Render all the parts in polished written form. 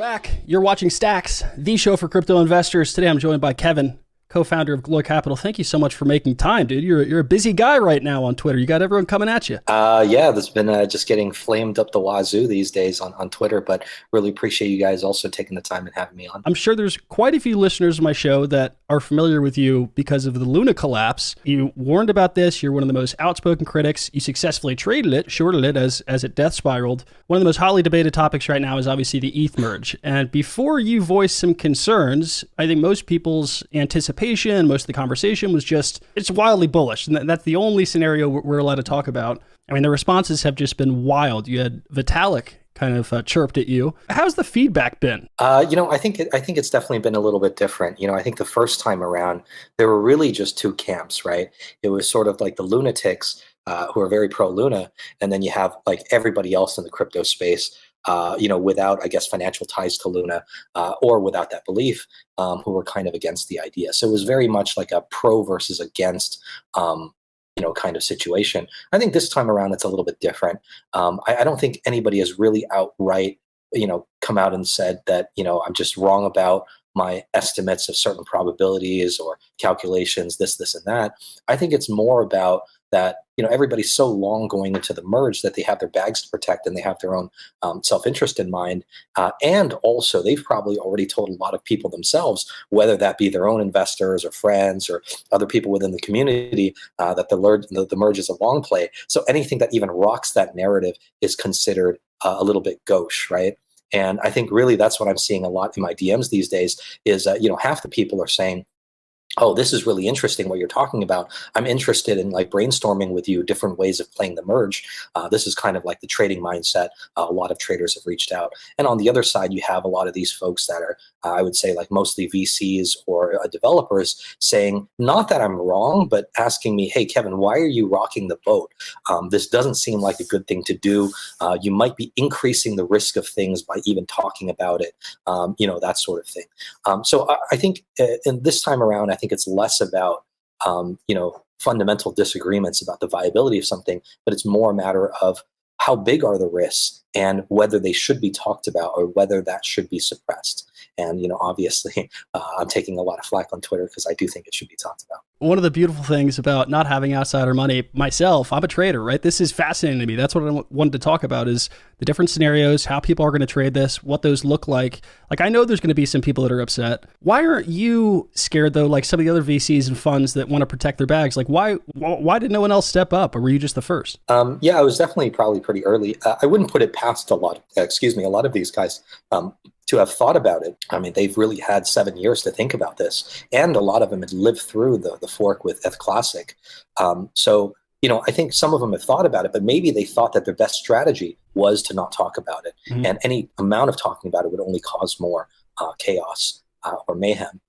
Back. You're watching Stacks, the show for crypto investors. Today I'm joined by Kevin, co-founder of Glory Capital. Thank you so much for making time, dude. You're a busy guy right now on Twitter. You got everyone coming at you. Yeah, there's been just getting flamed up the wazoo these days on Twitter, but really appreciate you guys also taking the time and having me on. I'm sure there's quite a few listeners of my show that are familiar with you because of the Luna collapse. You warned about this. You're one of the most outspoken critics. You successfully traded it, shorted it as it death spiraled. One of the most hotly debated topics right now is obviously the ETH merge. And before you voiced some concerns, I think most people's anticipation, most of the conversation was just, it's wildly bullish. And that's the only scenario we're allowed to talk about. I mean, the responses have just been wild. You had Vitalik kind of chirped at you. How's the feedback been? I think it's definitely been a little bit different. I think the first time around, there were really just two camps, right? It was sort of like the lunatics who are very pro-Luna, and then you have like everybody else in the crypto space, without, I guess, financial ties to Luna or without that belief, who were kind of against the idea. So it was very much like a pro versus against kind of situation. I think this time around it's a little bit different. I don't think anybody has really outright, come out and said that, I'm just wrong about my estimates of certain probabilities or calculations, this and that. I think it's more about that, everybody's so long going into the merge that they have their bags to protect and they have their own self-interest in mind. And also they've probably already told a lot of people themselves, whether that be their own investors or friends or other people within the community, that the merge is a long play. So anything that even rocks that narrative is considered a little bit gauche, right? And I think really that's what I'm seeing a lot in my DMs these days is, half the people are saying, oh, this is really interesting what you're talking about. I'm interested in like brainstorming with you different ways of playing the merge. This is kind of like the trading mindset. A lot of traders have reached out. And on the other side, you have a lot of these folks that are, I would say, like mostly VCs or developers saying, not that I'm wrong, but asking me, hey, Kevin, why are you rocking the boat? This doesn't seem like a good thing to do. You might be increasing the risk of things by even talking about it, that sort of thing. So I think in this time around, I think it's less about, fundamental disagreements about the viability of something, but it's more a matter of how big are the risks and whether they should be talked about or whether that should be suppressed. And, obviously, I'm taking a lot of flack on Twitter because I do think it should be talked about. One of the beautiful things about not having outsider money myself, I'm a trader, right? This is fascinating to me. That's what I wanted to talk about is the different scenarios, how people are going to trade this, what those look like. Like, I know there's going to be some people that are upset. Why aren't you scared, though, like some of the other VCs and funds that want to protect their bags? Like, why did no one else step up, or were you just the first? Yeah, I was definitely probably pretty early. I wouldn't put it past a lot of these guys to have thought about it. I mean, they've really had 7 years to think about this, and a lot of them had lived through the fork with Ethereum Classic. So, I think some of them have thought about it, but maybe they thought that their best strategy was to not talk about it. Mm-hmm. And any amount of talking about it would only cause more chaos or mayhem.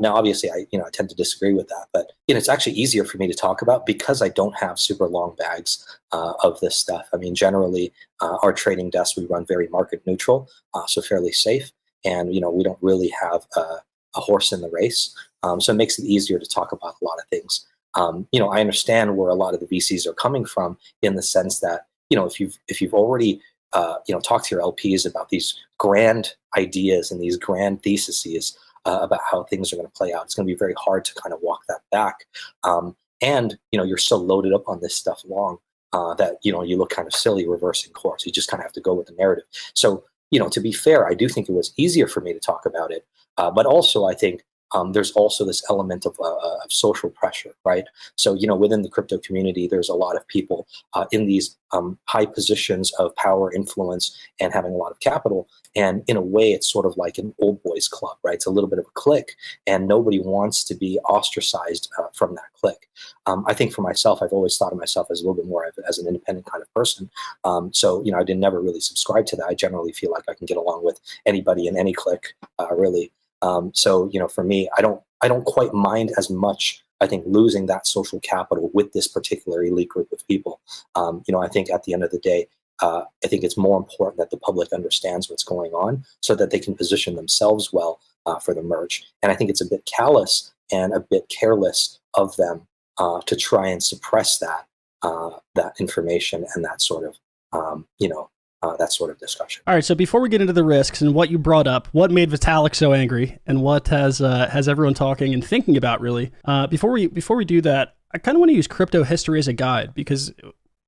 Now, obviously, I tend to disagree with that, but it's actually easier for me to talk about because I don't have super long bags of this stuff. I mean, generally, our trading desk, we run very market neutral, so fairly safe, and we don't really have a horse in the race, so it makes it easier to talk about a lot of things. I understand where a lot of the VCs are coming from in the sense that if you've already talked to your LPs about these grand ideas and these grand theses about how things are going to play out, it's going to be very hard to kind of walk that back. And you're so loaded up on this stuff long that you look kind of silly reversing course. You just kind of have to go with the narrative. So to be fair, I do think it was easier for me to talk about it, but also I think there's also this element of social pressure, right? So, within the crypto community, there's a lot of people in these high positions of power, influence, and having a lot of capital. And in a way, it's sort of like an old boys club, right? It's a little bit of a clique, and nobody wants to be ostracized from that clique. I think for myself, I've always thought of myself as a little bit more as an independent kind of person. So, I didn't never really subscribe to that. I generally feel like I can get along with anybody in any clique, really. So, for me, I don't quite mind as much, I think, losing that social capital with this particular elite group of people. I think at the end of the day, I think it's more important that the public understands what's going on so that they can position themselves well for the merge. And I think it's a bit callous and a bit careless of them to try and suppress that information and that sort of, that sort of discussion. All right, so before we get into the risks and what you brought up, what made Vitalik so angry, and what has everyone talking and thinking about really? Before we do that, I kind of want to use crypto history as a guide, because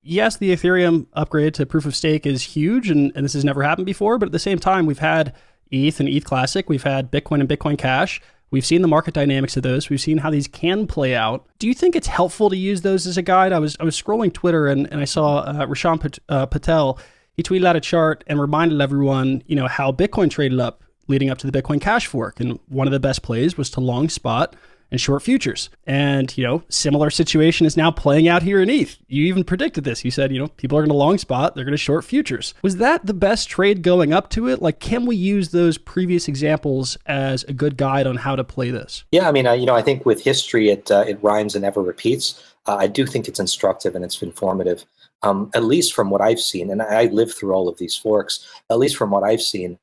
yes, the Ethereum upgrade to proof of stake is huge, and this has never happened before. But at the same time, we've had ETH and ETH Classic, we've had Bitcoin and Bitcoin Cash. We've seen the market dynamics of those. We've seen how these can play out. Do you think it's helpful to use those as a guide? I was scrolling Twitter and I saw Rashan Patel. He tweeted out a chart and reminded everyone, how Bitcoin traded up leading up to the Bitcoin Cash fork. And one of the best plays was to long spot and short futures. And, similar situation is now playing out here in ETH. You even predicted this. You said, people are going to long spot, they're going to short futures. Was that the best trade going up to it? Like, can we use those previous examples as a good guide on how to play this? Yeah, I mean, I think with history, it rhymes and never repeats. I do think it's instructive and it's informative, at least from what I've seen. And I lived through all of these forks. At least from what I've seen,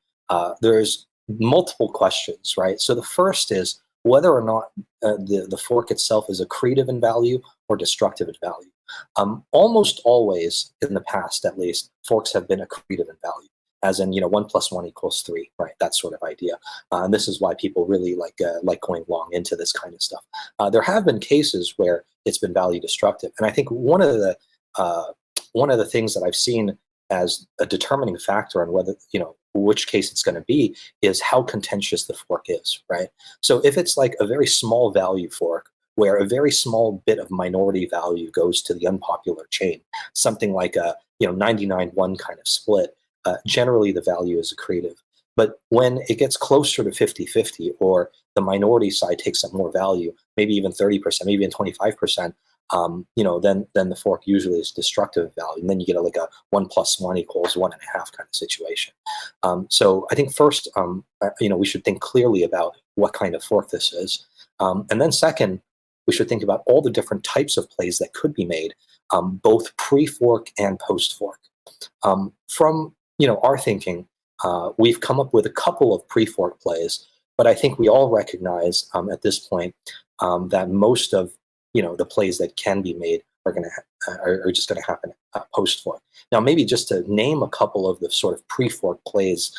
there's multiple questions, right? So the first is whether or not the fork itself is accretive in value or destructive in value. Almost always in the past, at least, forks have been accretive in value, as in 1 + 1 = 3, right? That sort of idea. And this is why people really like going long into this kind of stuff. There have been cases where it's been value destructive, and I think one of the things that I've seen as a determining factor on whether which case it's going to be is how contentious the fork is, right? So if it's like a very small value fork where a very small bit of minority value goes to the unpopular chain, something like a 99-1 kind of split, generally the value is accretive. But when it gets closer to 50-50, or the minority side takes up more value, maybe even 30%, maybe even 25%, then the fork usually is destructive value, and then you get like a 1 + 1 = 1.5 kind of situation. So I think first, we should think clearly about what kind of fork this is, and then second, we should think about all the different types of plays that could be made, both pre-fork and post-fork. From our thinking, we've come up with a couple of pre-fork plays, but I think we all recognize at this point that most of the plays that can be made are just going to happen post-fork. Now, maybe just to name a couple of the sort of pre-fork plays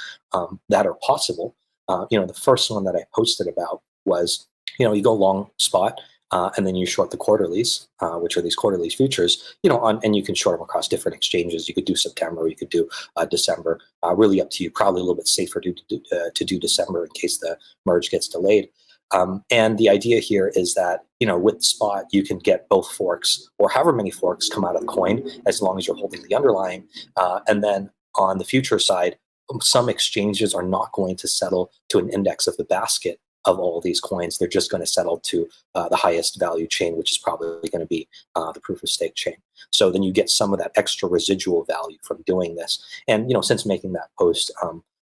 that are possible. The first one that I posted about was, you go long spot, and then you short the quarterlies, which are these quarterly futures, and you can short them across different exchanges. You could do September, you could do December, really up to you. Probably a little bit safer to do December in case the merge gets delayed. And the idea here is that, with spot, you can get both forks or however many forks come out of the coin, as long as you're holding the underlying. And then on the future side, some exchanges are not going to settle to an index of the basket of all these coins. They're just going to settle to the highest value chain, which is probably going to be the proof of stake chain. So then you get some of that extra residual value from doing this. And, since making that post,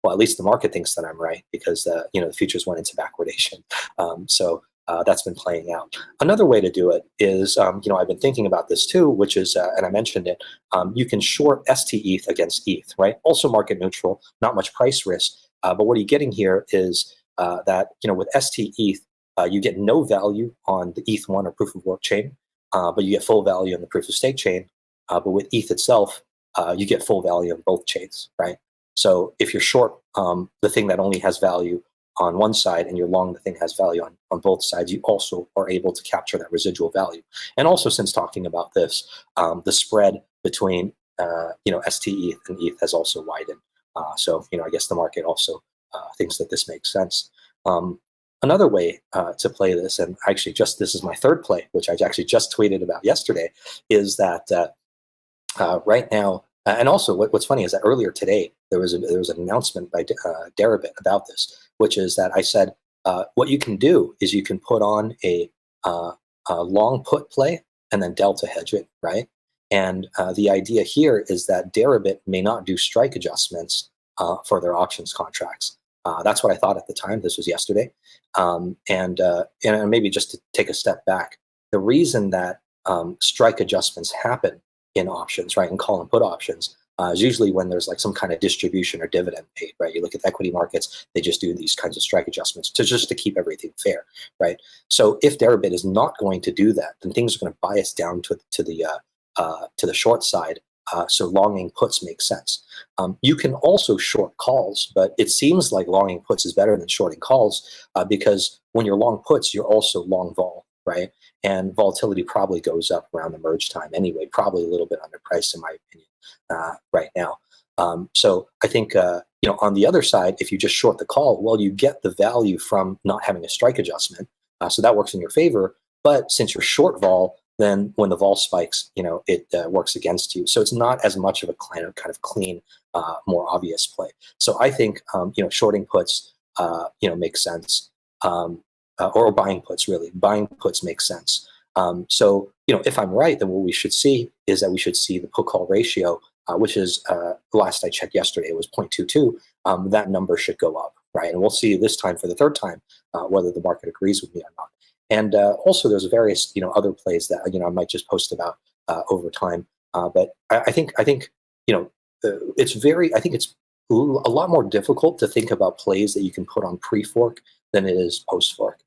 well, at least the market thinks that I'm right, because the futures went into backwardation. So that's been playing out. Another way to do it is, I've been thinking about this too, which is, and I mentioned it, you can short STETH against ETH, right? Also market neutral, not much price risk. But what are you getting here is that, with STETH, you get no value on the ETH1 or proof of work chain, but you get full value on the proof of stake chain. But with ETH itself, you get full value on both chains, right? So if you're short the thing that only has value on one side and you're long the thing has value on both sides, you also are able to capture that residual value. And also, since talking about this, the spread between STETH and ETH has also widened. So I guess the market also thinks that this makes sense. Another way to play this, and actually this is my third play, which I actually just tweeted about yesterday, is that right now, and also what's funny is that earlier today there was an announcement by Deribit about this, which is that I said what you can do is you can put on a long put play and then delta hedge it, right? And the idea here is that Deribit may not do strike adjustments for their options contracts. That's what I thought at the time. This was yesterday. And maybe just to take a step back, the reason that strike adjustments happen in options, right, in call and put options, is usually when there's like some kind of distribution or dividend paid, right? You look at equity markets, they just do these kinds of strike adjustments just to keep everything fair, right? So if Deribit is not going to do that, then things are going to bias down to the short side So longing puts make sense. You can also short calls, but it seems like longing puts is better than shorting calls because when you're long puts, you're also long vol, right? And volatility probably goes up around the merge time anyway, probably a little bit underpriced in my opinion right now. So I think, on the other side, if you just short the call, well, you get the value from not having a strike adjustment. So that works in your favor. But since you're short vol, then when the vol spikes, it works against you. So it's not as much of a kind of clean, more obvious play. So I think, shorting puts, makes sense. Or buying puts, really. Buying puts make sense. So, if I'm right, then what we should see is that we should see the put-call ratio, which is, last I checked yesterday, it was 0.22. That number should go up, right? And we'll see this time for the third time whether the market agrees with me or not. And also, there's various, other plays that, I might just post about over time. But I think, it's a lot more difficult to think about plays that you can put on pre-fork than it is post-fork.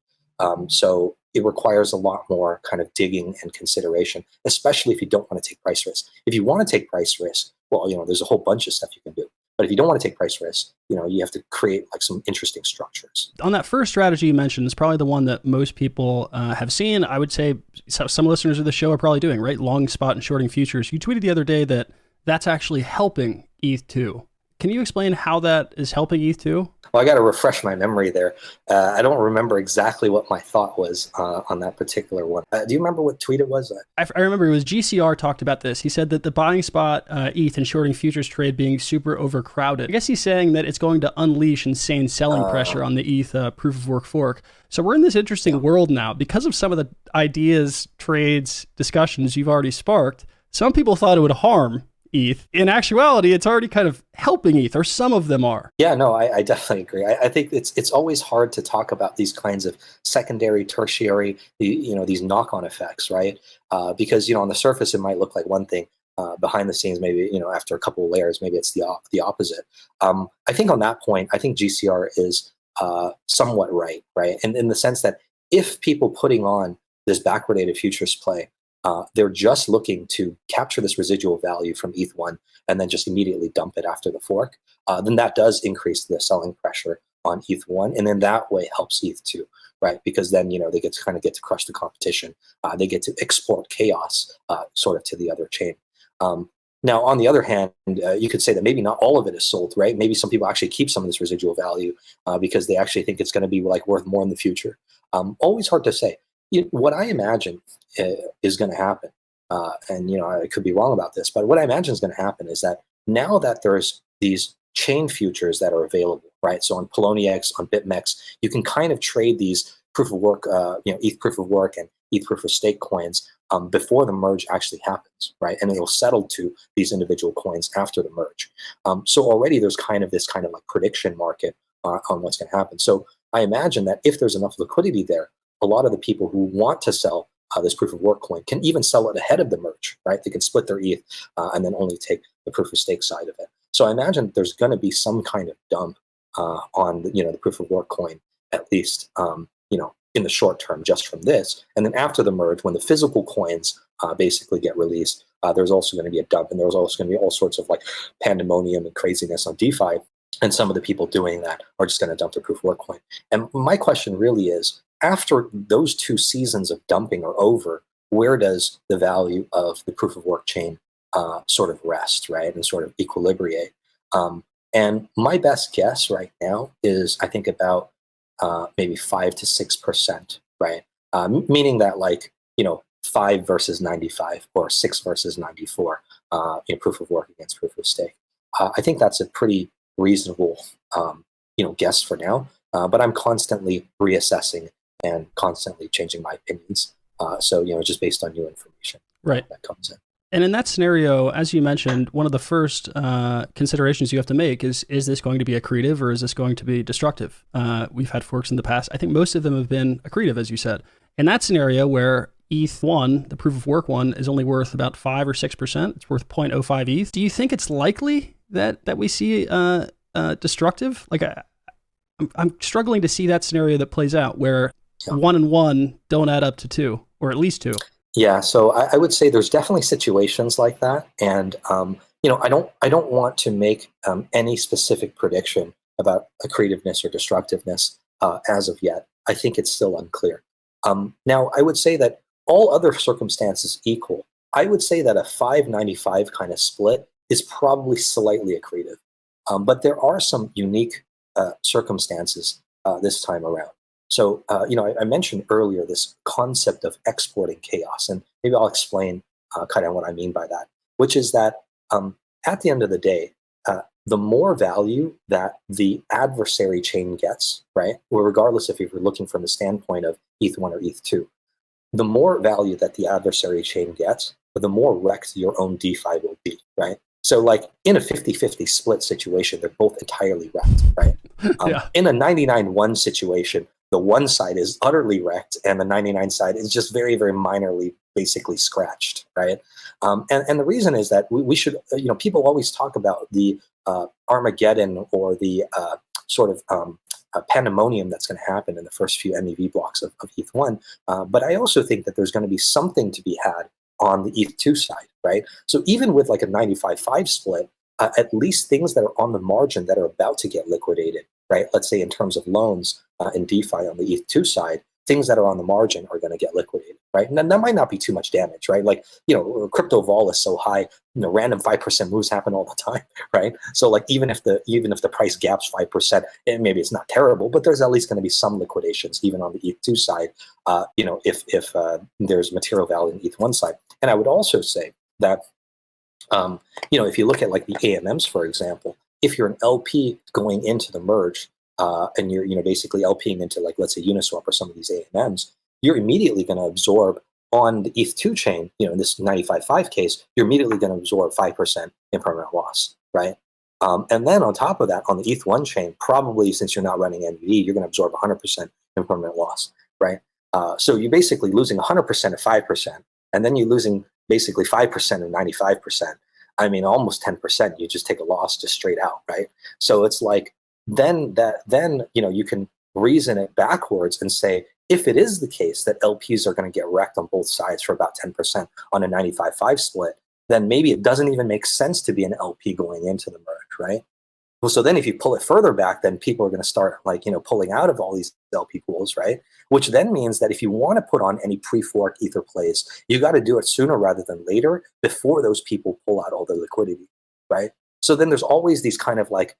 So it requires a lot more kind of digging and consideration, especially if you don't want to take price risk. If you want to take price risk, well, there's a whole bunch of stuff you can do. But if you don't want to take price risk, you have to create like some interesting structures. On that first strategy you mentioned is probably the one that most people have seen. I would say some listeners of the show are probably doing, right? Long spot and shorting futures. You tweeted the other day that that's actually helping ETH2. Can you explain how that is helping ETH2? Well, I got to refresh my memory there. I don't remember exactly what my thought was on that particular one. Do you remember what tweet it was? I remember it was GCR talked about this. He said that the buying spot ETH and shorting futures trade being super overcrowded. I guess he's saying that it's going to unleash insane selling pressure on the ETH proof of work fork. So we're in this interesting world now because of some of the ideas, trades, discussions you've already sparked. Some people thought it would harm ETH. In actuality, it's already kind of helping ETH, or some of them are. Yeah, no, I definitely agree. I think it's always hard to talk about these kinds of secondary, tertiary, these knock-on effects, right? Because on the surface it might look like one thing. Behind the scenes, maybe after a couple of layers, maybe it's the opposite. I think on that point, I think GCR is somewhat right? And in the sense that if people putting on this backwardated futures play, they're just looking to capture this residual value from ETH1 and then just immediately dump it after the fork, then that does increase the selling pressure on ETH1, and then that way helps ETH2, right? Because then they get to crush the competition. They get to export chaos sort of to the other chain. Now, on the other hand, you could say that maybe not all of it is sold, right? Maybe some people actually keep some of this residual value because they actually think it's going to be like worth more in the future. Always hard to say. What I imagine is going to happen, and I could be wrong about this, but what I imagine is going to happen is that now that there's these chain futures that are available, right? So on Poloniex, on BitMEX, you can kind of trade these proof of work, ETH proof of work and ETH proof of stake coins before the merge actually happens, right? And it'll settle to these individual coins after the merge. So already there's this kind of like prediction market on what's going to happen. So I imagine that if there's enough liquidity there, a lot of the people who want to sell this proof of work coin can even sell it ahead of the merge, right? They can split their ETH and then only take the proof of stake side of it. So I imagine there's going to be some kind of dump on the proof of work coin, at least in the short term, just from this. And then after the merge, when the physical coins basically get released, there's also going to be a dump, and there's also going to be all sorts of like pandemonium and craziness on DeFi. And some of the people doing that are just going to dump the proof of work coin. And my question really is, after those 2 seasons of dumping are over, where does the value of the proof of work chain sort of rest, right, and sort of equilibrate? And my best guess right now is I think about maybe 5 to 6%, right? Meaning that 5 versus 95 or 6 versus 94 proof of work against proof of stake. I think that's a pretty reasonable guess for now. But I'm constantly reassessing and constantly changing my opinions. So, just based on new information that comes in. And in that scenario, as you mentioned, one of the first considerations you have to make is this going to be accretive or is this going to be destructive? We've had forks in the past. I think most of them have been accretive, as you said. In that scenario where ETH1, the proof of work one, is only worth about 5 or 6%, it's worth 0.05 ETH. Do you think it's likely that we see destructive? I'm struggling to see that scenario that plays out where 1 and 1 don't add up to 2, or at least 2. Yeah, so I would say there's definitely situations like that, and I don't want to make any specific prediction about accretiveness or destructiveness as of yet. I think it's still unclear. Now, I would say that all other circumstances equal, I would say that a 595 kind of split is probably slightly accretive, but there are some unique circumstances this time around. So, I mentioned earlier this concept of exporting chaos, and maybe I'll explain kind of what I mean by that, which is that at the end of the day, the more value that the adversary chain gets, right, well, regardless if you're looking from the standpoint of ETH1 or ETH2, the more value that the adversary chain gets, the more wrecked your own DeFi will be, right? So like in a 50-50 split situation, they're both entirely wrecked, right? Yeah. In a 99-1 situation, the one side is utterly wrecked and the 99 side is just very, very minorly basically scratched, right? And the reason is that we should, people always talk about the Armageddon or the sort of pandemonium that's going to happen in the first few MEV blocks of ETH1. But I also think that there's going to be something to be had on the ETH2 side, right? So even with like a 95-5 split, at least things that are on the margin that are about to get liquidated, right? Let's say in terms of loans in DeFi on the ETH2 side, things that are on the margin are going to get liquidated, right? And that might not be too much damage, right? Like, crypto vol is so high, random 5% moves happen all the time, right? So like even if the price gaps 5%, and maybe it's not terrible, but there's at least going to be some liquidations even on the ETH2 side, if there's material value in the ETH1 side. And I would also say that if you look at like the AMMs, for example, if you're an LP going into the merge and you're basically LPing into like, let's say Uniswap or some of these AMMs, you're immediately going to absorb on the ETH2 chain, in this 95-5 case, you're immediately going to absorb 5% impermanent loss, right? And then on top of that, on the ETH1 chain, probably since you're not running NVD, you're going to absorb 100% impermanent loss, right? So you're basically losing 100% of 5%, and then you're losing basically 5% of 95%. I mean, almost 10%. You just take a loss just straight out, right? So it's like then you can reason it backwards and say, if it is the case that LPs are going to get wrecked on both sides for about 10% on a 95-5 split, then maybe it doesn't even make sense to be an LP going into the merge, right? Well, so then if you pull it further back, then people are going to start pulling out of all these LP pools, right? Which then means that if you want to put on any pre-fork Ether plays, you got to do it sooner rather than later before those people pull out all their liquidity, right? So then there's always these kind of like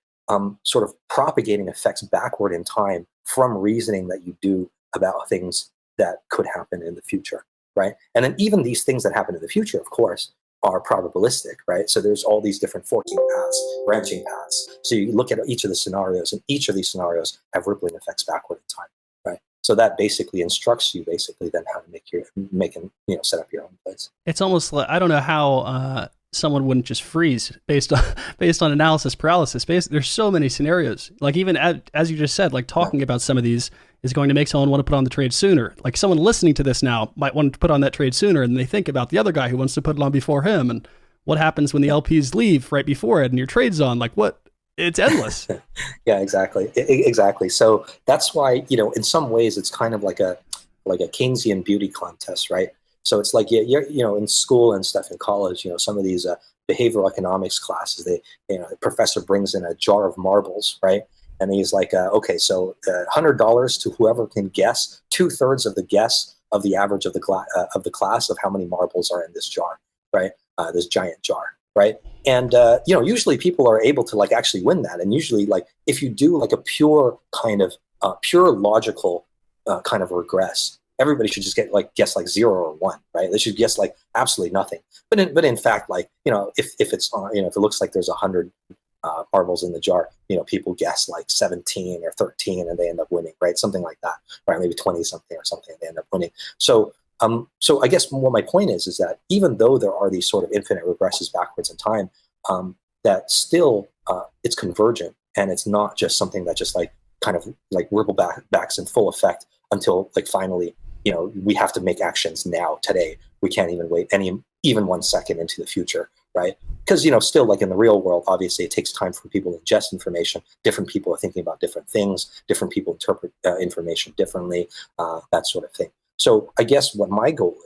sort of propagating effects backward in time from reasoning that you do about things that could happen in the future, right? And then even these things that happen in the future, of course, are probabilistic, right? So there's all these different forking paths, branching paths. So you look at each of the scenarios, and each of these scenarios have rippling effects backward in time, right? So that basically instructs you then how to set up your own plays. It's almost like, I don't know how someone wouldn't just freeze based on analysis paralysis. There's so many scenarios. Like even as you just said, like talking about some of these is going to make someone want to put on the trade sooner. Like someone listening to this now might want to put on that trade sooner, and they think about the other guy who wants to put it on before him, and what happens when the LPs leave right before it and your trade's on. Like what? It's endless. Yeah, exactly. Exactly. So that's why, in some ways it's kind of like a Keynesian beauty contest, right? So it's like, you're in school and stuff in college, some of these behavioral economics classes, the professor brings in a jar of marbles, right? And he's like, okay, so $100 to whoever can guess 2/3 of the guess of the average of the class of how many marbles are in this jar, right? This giant jar, right? And usually people are able to like actually win that. And usually, like if you do like a pure kind of pure logical kind of regress, everybody should just guess like 0 or 1, right? They should guess like absolutely nothing. But in fact, like if it's if it looks like there's 100 marbles in the jar, people guess like 17 or 13 and they end up winning, right? Something like that, right? Maybe 20 something or something, and they end up winning. So I guess what my point is that even though there are these sort of infinite regresses backwards in time, that still it's convergent, and it's not just something that just like kind of like ripple backs in full effect until like finally we have to make actions now today. We can't even wait even 1 second into the future, right? Because still like in the real world, obviously it takes time for people to ingest information. Different people are thinking about different things. Different people interpret information differently, that sort of thing. So I guess what my goal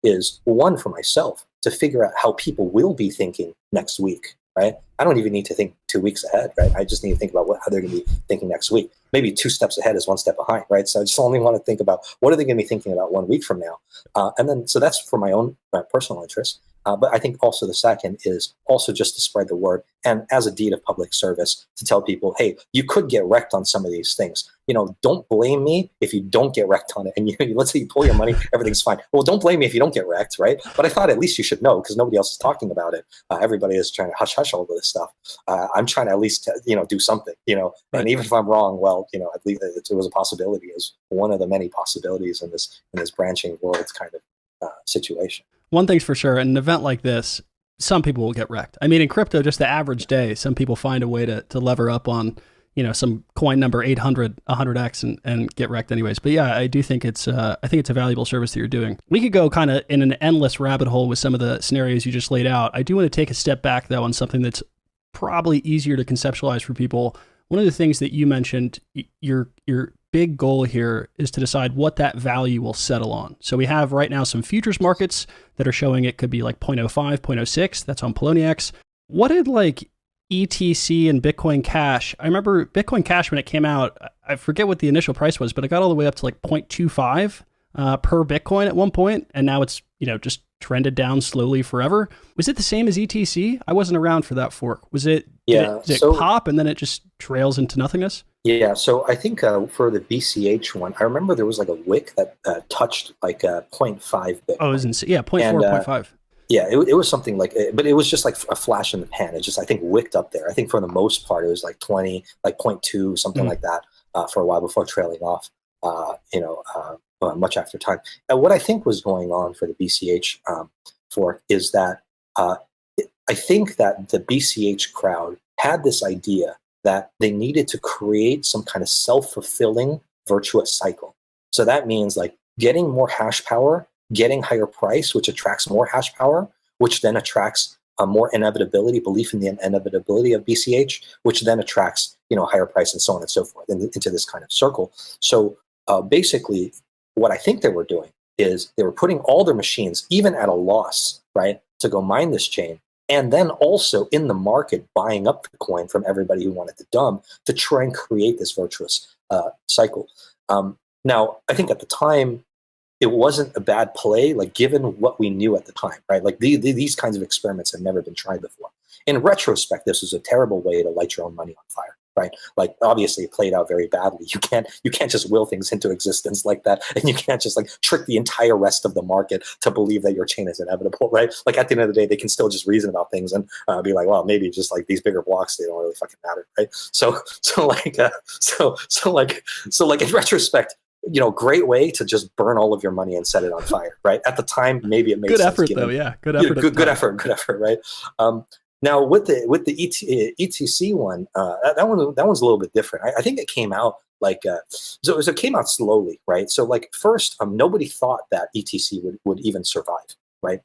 is one, for myself to figure out how people will be thinking next week, right? I don't even need to think 2 weeks ahead, right? I just need to think about how they're going to be thinking next week. Maybe 2 steps ahead is 1 step behind, right? So I just only want to think about what are they going to be thinking about 1 week from now. And then, so that's for my own personal interest. But I think also the second is also just to spread the word and as a deed of public service to tell people, hey, you could get wrecked on some of these things. Don't blame me if you don't get wrecked on it. And let's say you pull your money, everything's fine. Well, don't blame me if you don't get wrecked, right? But I thought at least you should know because nobody else is talking about it. Everybody is trying to hush hush all of this stuff. I'm trying to at least do something. Right. And even if I'm wrong, well, at least it was a possibility. Is one of the many possibilities in this branching world kind of situation. One thing's for sure, in an event like this, some people will get wrecked. I mean, in crypto, just the average day, some people find a way to lever up on, some coin number 800, 100x and get wrecked anyways. But yeah, I do think it's a valuable service that you're doing. We could go kind of in an endless rabbit hole with some of the scenarios you just laid out. I do want to take a step back though on something that's probably easier to conceptualize for people. One of the things that you mentioned, your big goal here is to decide what that value will settle on. So we have right now some futures markets that are showing it could be like 0.05, 0.06. That's on Poloniex. What did like ETC and Bitcoin Cash? I remember Bitcoin Cash when it came out, I forget what the initial price was, but it got all the way up to like 0.25 per Bitcoin at one point. And now it's, just trended down slowly forever. Was it the same as ETC? I wasn't around for that fork. Did it pop and then it just trails into nothingness? Yeah, so I think for the BCH one, I remember there was like a wick that touched like 0.5 Bitcoin. Oh, it was insane. Yeah, 0.4, 0.5. Yeah, it was something like, but it was just like a flash in the pan. It just, I think, wicked up there. I think for the most part, it was like 20, like 0.2, something like that for a while before trailing off, much after time. And what I think was going on for the BCH fork is that I think that the BCH crowd had this idea that they needed to create some kind of self-fulfilling virtuous cycle. So that means like getting more hash power, getting higher price, which attracts more hash power, which then attracts more inevitability, belief in the inevitability of BCH, which then attracts higher price and so on and so forth into this kind of circle. So basically, what I think they were doing is they were putting all their machines, even at a loss, right, to go mine this chain, and then also in the market buying up the coin from everybody who wanted to dump to try and create this virtuous cycle. Now, I think at the time, it wasn't a bad play, like given what we knew at the time, right? Like these kinds of experiments have never been tried before. In retrospect, this was a terrible way to light your own money on fire, right? Like obviously it played out very badly. You can't just will things into existence like that, and you can't just like trick the entire rest of the market to believe that your chain is inevitable, right? Like at the end of the day, they can still just reason about things and be like, well, maybe just like these bigger blocks, they don't really fucking matter, right? So in retrospect, great way to just burn all of your money and set it on fire, right? At the time, maybe it made good sense. Effort, though, yeah. Good effort. Good effort, right? Now with the ETC one, that one's a little bit different. I think it came out like so it came out slowly, right? So like first, nobody thought that ETC would even survive, right?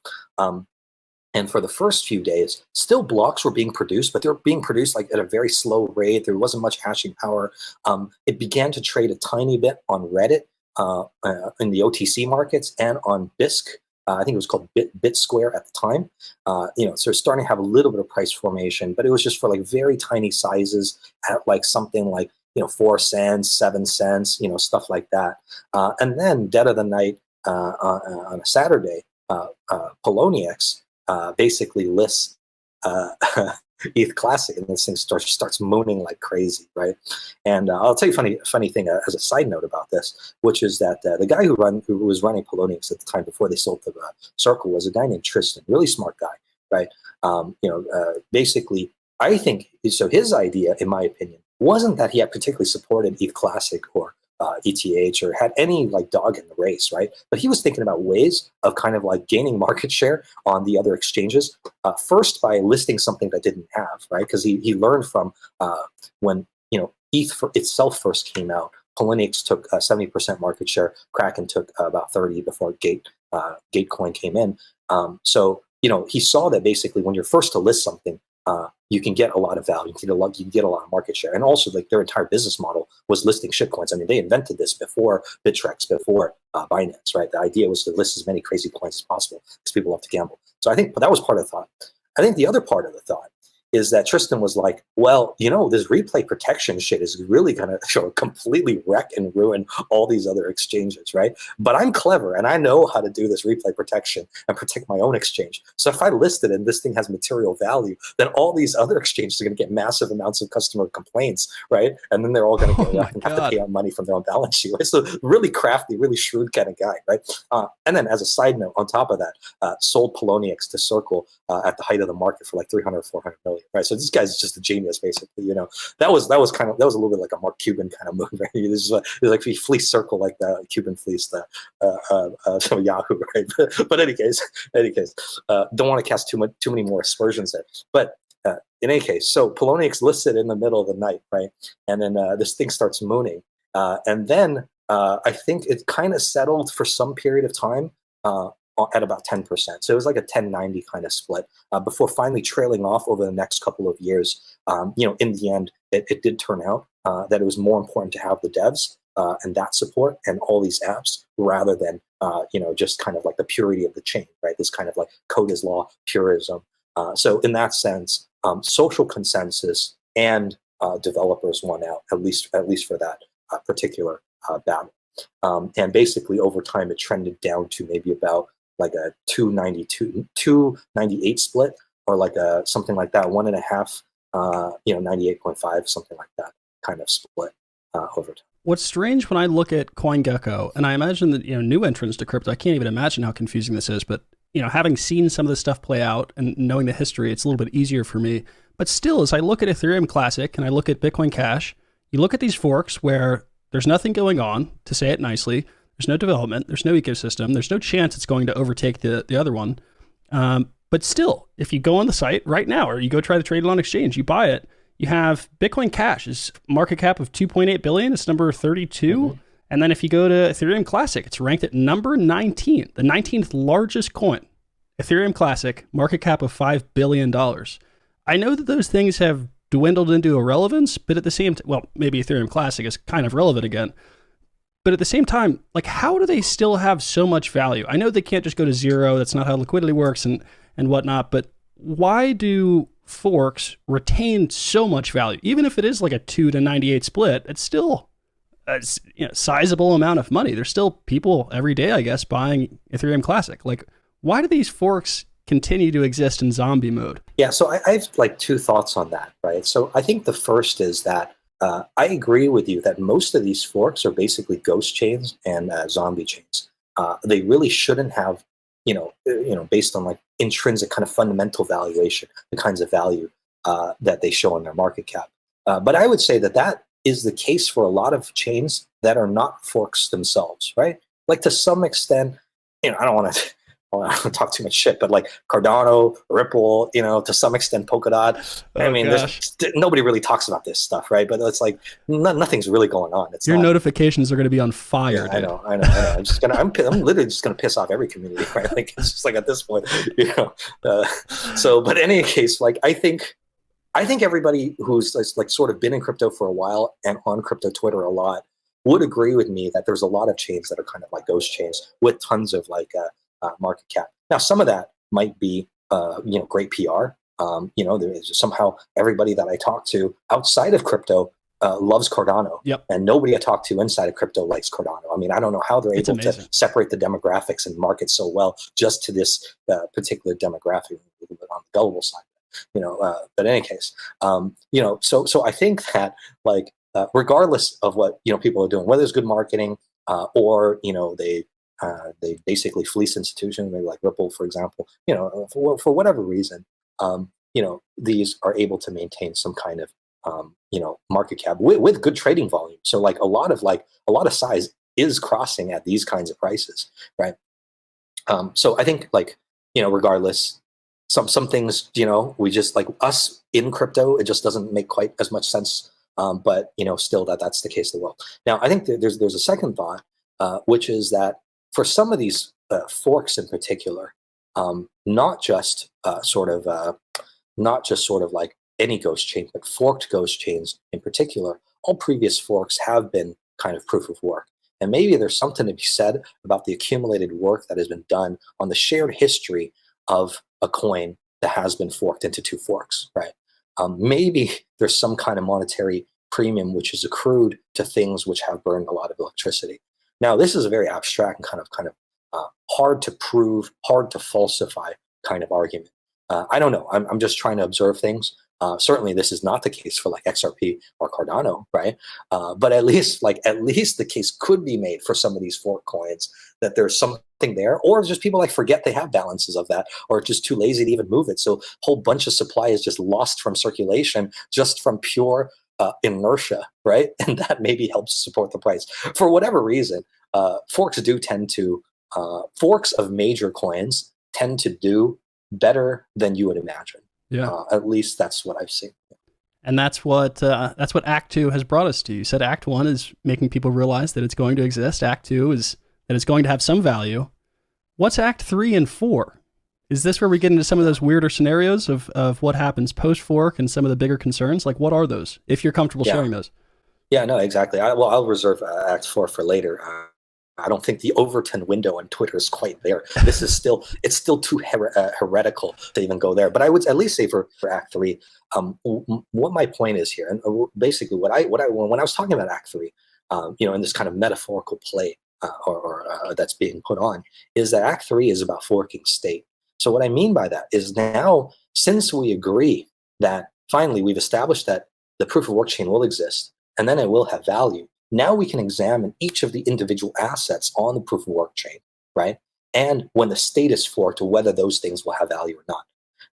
And for the first few days, still blocks were being produced, but they were being produced like at a very slow rate. There wasn't much hashing power. It began to trade a tiny bit on Reddit in the OTC markets and on BISC. I think it was called BitSquare at the time. So it's starting to have a little bit of price formation, but it was just for like very tiny sizes at like something like 4 cents, 7 cents, stuff like that. And then dead of the night on a Saturday, Poloniex basically lists ETH Classic, and this thing starts mooning like crazy, right? And I'll tell you a funny thing as a side note about this, which is that the guy who was running Poloniex at the time before they sold to Circle was a guy named Tristan, really smart guy, right? Basically, I think so. His idea, in my opinion, wasn't that he had particularly supported ETH Classic or ETH or had any like dog in the race, right? But he was thinking about ways of kind of like gaining market share on the other exchanges. First, by listing something that didn't have, right? Because he learned from when ETH itself first came out. Poloniex took 70% market share. Kraken took about 30 before Gatecoin came in. So he saw that basically when you're first to list something, you can get a lot of value, you can get a lot of market share. And also like their entire business model was listing shitcoins. I mean, they invented this before Bittrex, before Binance, right? The idea was to list as many crazy coins as possible because people love to gamble. So I think that was part of the thought. I think the other part of the thought is that Tristan was like, well, this replay protection shit is really going to completely wreck and ruin all these other exchanges, right? But I'm clever and I know how to do this replay protection and protect my own exchange. So if I list it and this thing has material value, then all these other exchanges are going to get massive amounts of customer complaints, right? And then they're all going to get up and have to pay out money from their own balance sheet. Right? So really crafty, really shrewd kind of guy, right? And then as a side note, on top of that, sold Poloniex to Circle at the height of the market for like 300 or 400 million. Right, so this guy's just a genius, basically. That was a little bit like a Mark Cuban kind of move. Right, this is like he fleeced Circle like the Cuban fleeced Yahoo. Right, but in any case, don't want to cast too many more aspersions there. But in any case, so Poloniex listed in the middle of the night, right, and then this thing starts mooning, and then I think it kind of settled for some period of time. At about 10%. So it was like a 10-90 kind of split before finally trailing off over the next couple of years. In the end, it did turn out that it was more important to have the devs and that support and all these apps rather than, just kind of like the purity of the chain, right? This kind of like code is law, purism. So in that sense, social consensus and developers won out, at least for that particular battle. And basically over time, it trended down to maybe about like a 298 split, or like a something like that, 1.5, 98.5, something like that kind of split over time. What's strange when I look at CoinGecko, and I imagine that new entrants to crypto, I can't even imagine how confusing this is, but having seen some of this stuff play out and knowing the history, it's a little bit easier for me. But still, as I look at Ethereum Classic and I look at Bitcoin Cash, you look at these forks where there's nothing going on, to say it nicely. There's no development. There's no ecosystem. There's no chance it's going to overtake the other one. But still, if you go on the site right now, or you go try to trade it on exchange, you buy it, you have Bitcoin Cash is market cap of 2.8 billion. It's number 32. Mm-hmm. And then if you go to Ethereum Classic, it's ranked at number 19, the 19th largest coin. Ethereum Classic, market cap of $5 billion. I know that those things have dwindled into irrelevance, but at the same time, well, maybe Ethereum Classic is kind of relevant again. But at the same time, like, how do they still have so much value? I know they can't just go to zero. That's not how liquidity works and whatnot. But why do forks retain so much value? Even if it is like a 2-98 split, it's still a sizable amount of money. There's still people every day, I guess, buying Ethereum Classic. Like, why do these forks continue to exist in zombie mode? Yeah, so I have like two thoughts on that, right? So I think the first is that I agree with you that most of these forks are basically ghost chains and zombie chains. They really shouldn't have, based on like intrinsic kind of fundamental valuation, the kinds of value that they show on their market cap. But I would say that is the case for a lot of chains that are not forks themselves, right? Like to some extent, I don't want to talk too much shit, but like Cardano, Ripple, to some extent Polkadot. Nobody really talks about this stuff, right? But it's like nothing's really going on. Your notifications are going to be on fire. Yeah, I know. I'm literally just gonna piss off every community, right? Like it's just like at this point, but in any case, like I think everybody who's like sort of been in crypto for a while and on crypto Twitter a lot would agree with me that there's a lot of chains that are kind of like ghost chains with tons of like market cap. Now, some of that might be, great PR. There is somehow everybody that I talk to outside of crypto loves Cardano. Yep. And nobody I talk to inside of crypto likes Cardano. I mean, I don't know how they're able to separate the demographics and market so well just to this particular demographic on the gullible side. But in any case, so I think that like regardless of what people are doing, whether it's good marketing or they basically fleece institutions, maybe like Ripple, for example, for whatever reason, these are able to maintain some kind of, market cap with good trading volume. So like a lot of size is crossing at these kinds of prices, right? So I think like, regardless, some things, we just like us in crypto, it just doesn't make quite as much sense. But still that's the case of the world. Now, I think there's a second thought, which is that for some of these forks in particular, not just not just sort of like any ghost chain, but forked ghost chains in particular, all previous forks have been kind of proof of work. And maybe there's something to be said about the accumulated work that has been done on the shared history of a coin that has been forked into two forks, right? Maybe there's some kind of monetary premium which is accrued to things which have burned a lot of electricity. Now, this is a very abstract and kind of hard to prove, hard to falsify kind of argument. I don't know. I'm just trying to observe things. Certainly, this is not the case for like XRP or Cardano, right? But at least the case could be made for some of these fork coins that there's something there, or just people like forget they have balances of that, or just too lazy to even move it. So a whole bunch of supply is just lost from circulation, just from pure inertia, right? And that maybe helps support the price for whatever reason. Forks do tend to forks of major coins tend to do better than you would imagine. Yeah. At least that's what I've seen. And that's what Act 2 has brought us to. You said Act 1 is making people realize that it's going to exist. Act 2 is that it's going to have some value. What's Act 3 and 4? Is this where we get into some of those weirder scenarios of what happens post-fork and some of the bigger concerns? Like, what are those, if you're comfortable sharing those? Yeah, no, exactly. I'll reserve Act 4 for later. I don't think the Overton window on Twitter is quite there. It's still too heretical to even go there. But I would at least say for Act 3, what my point is here, and basically when I was talking about Act 3, in this kind of metaphorical play or that's being put on, is that Act 3 is about forking state. So what I mean by that is now, since we agree that finally we've established that the proof of work chain will exist and then it will have value, now we can examine each of the individual assets on the proof of work chain, right? And when the state is forked, whether those things will have value or not.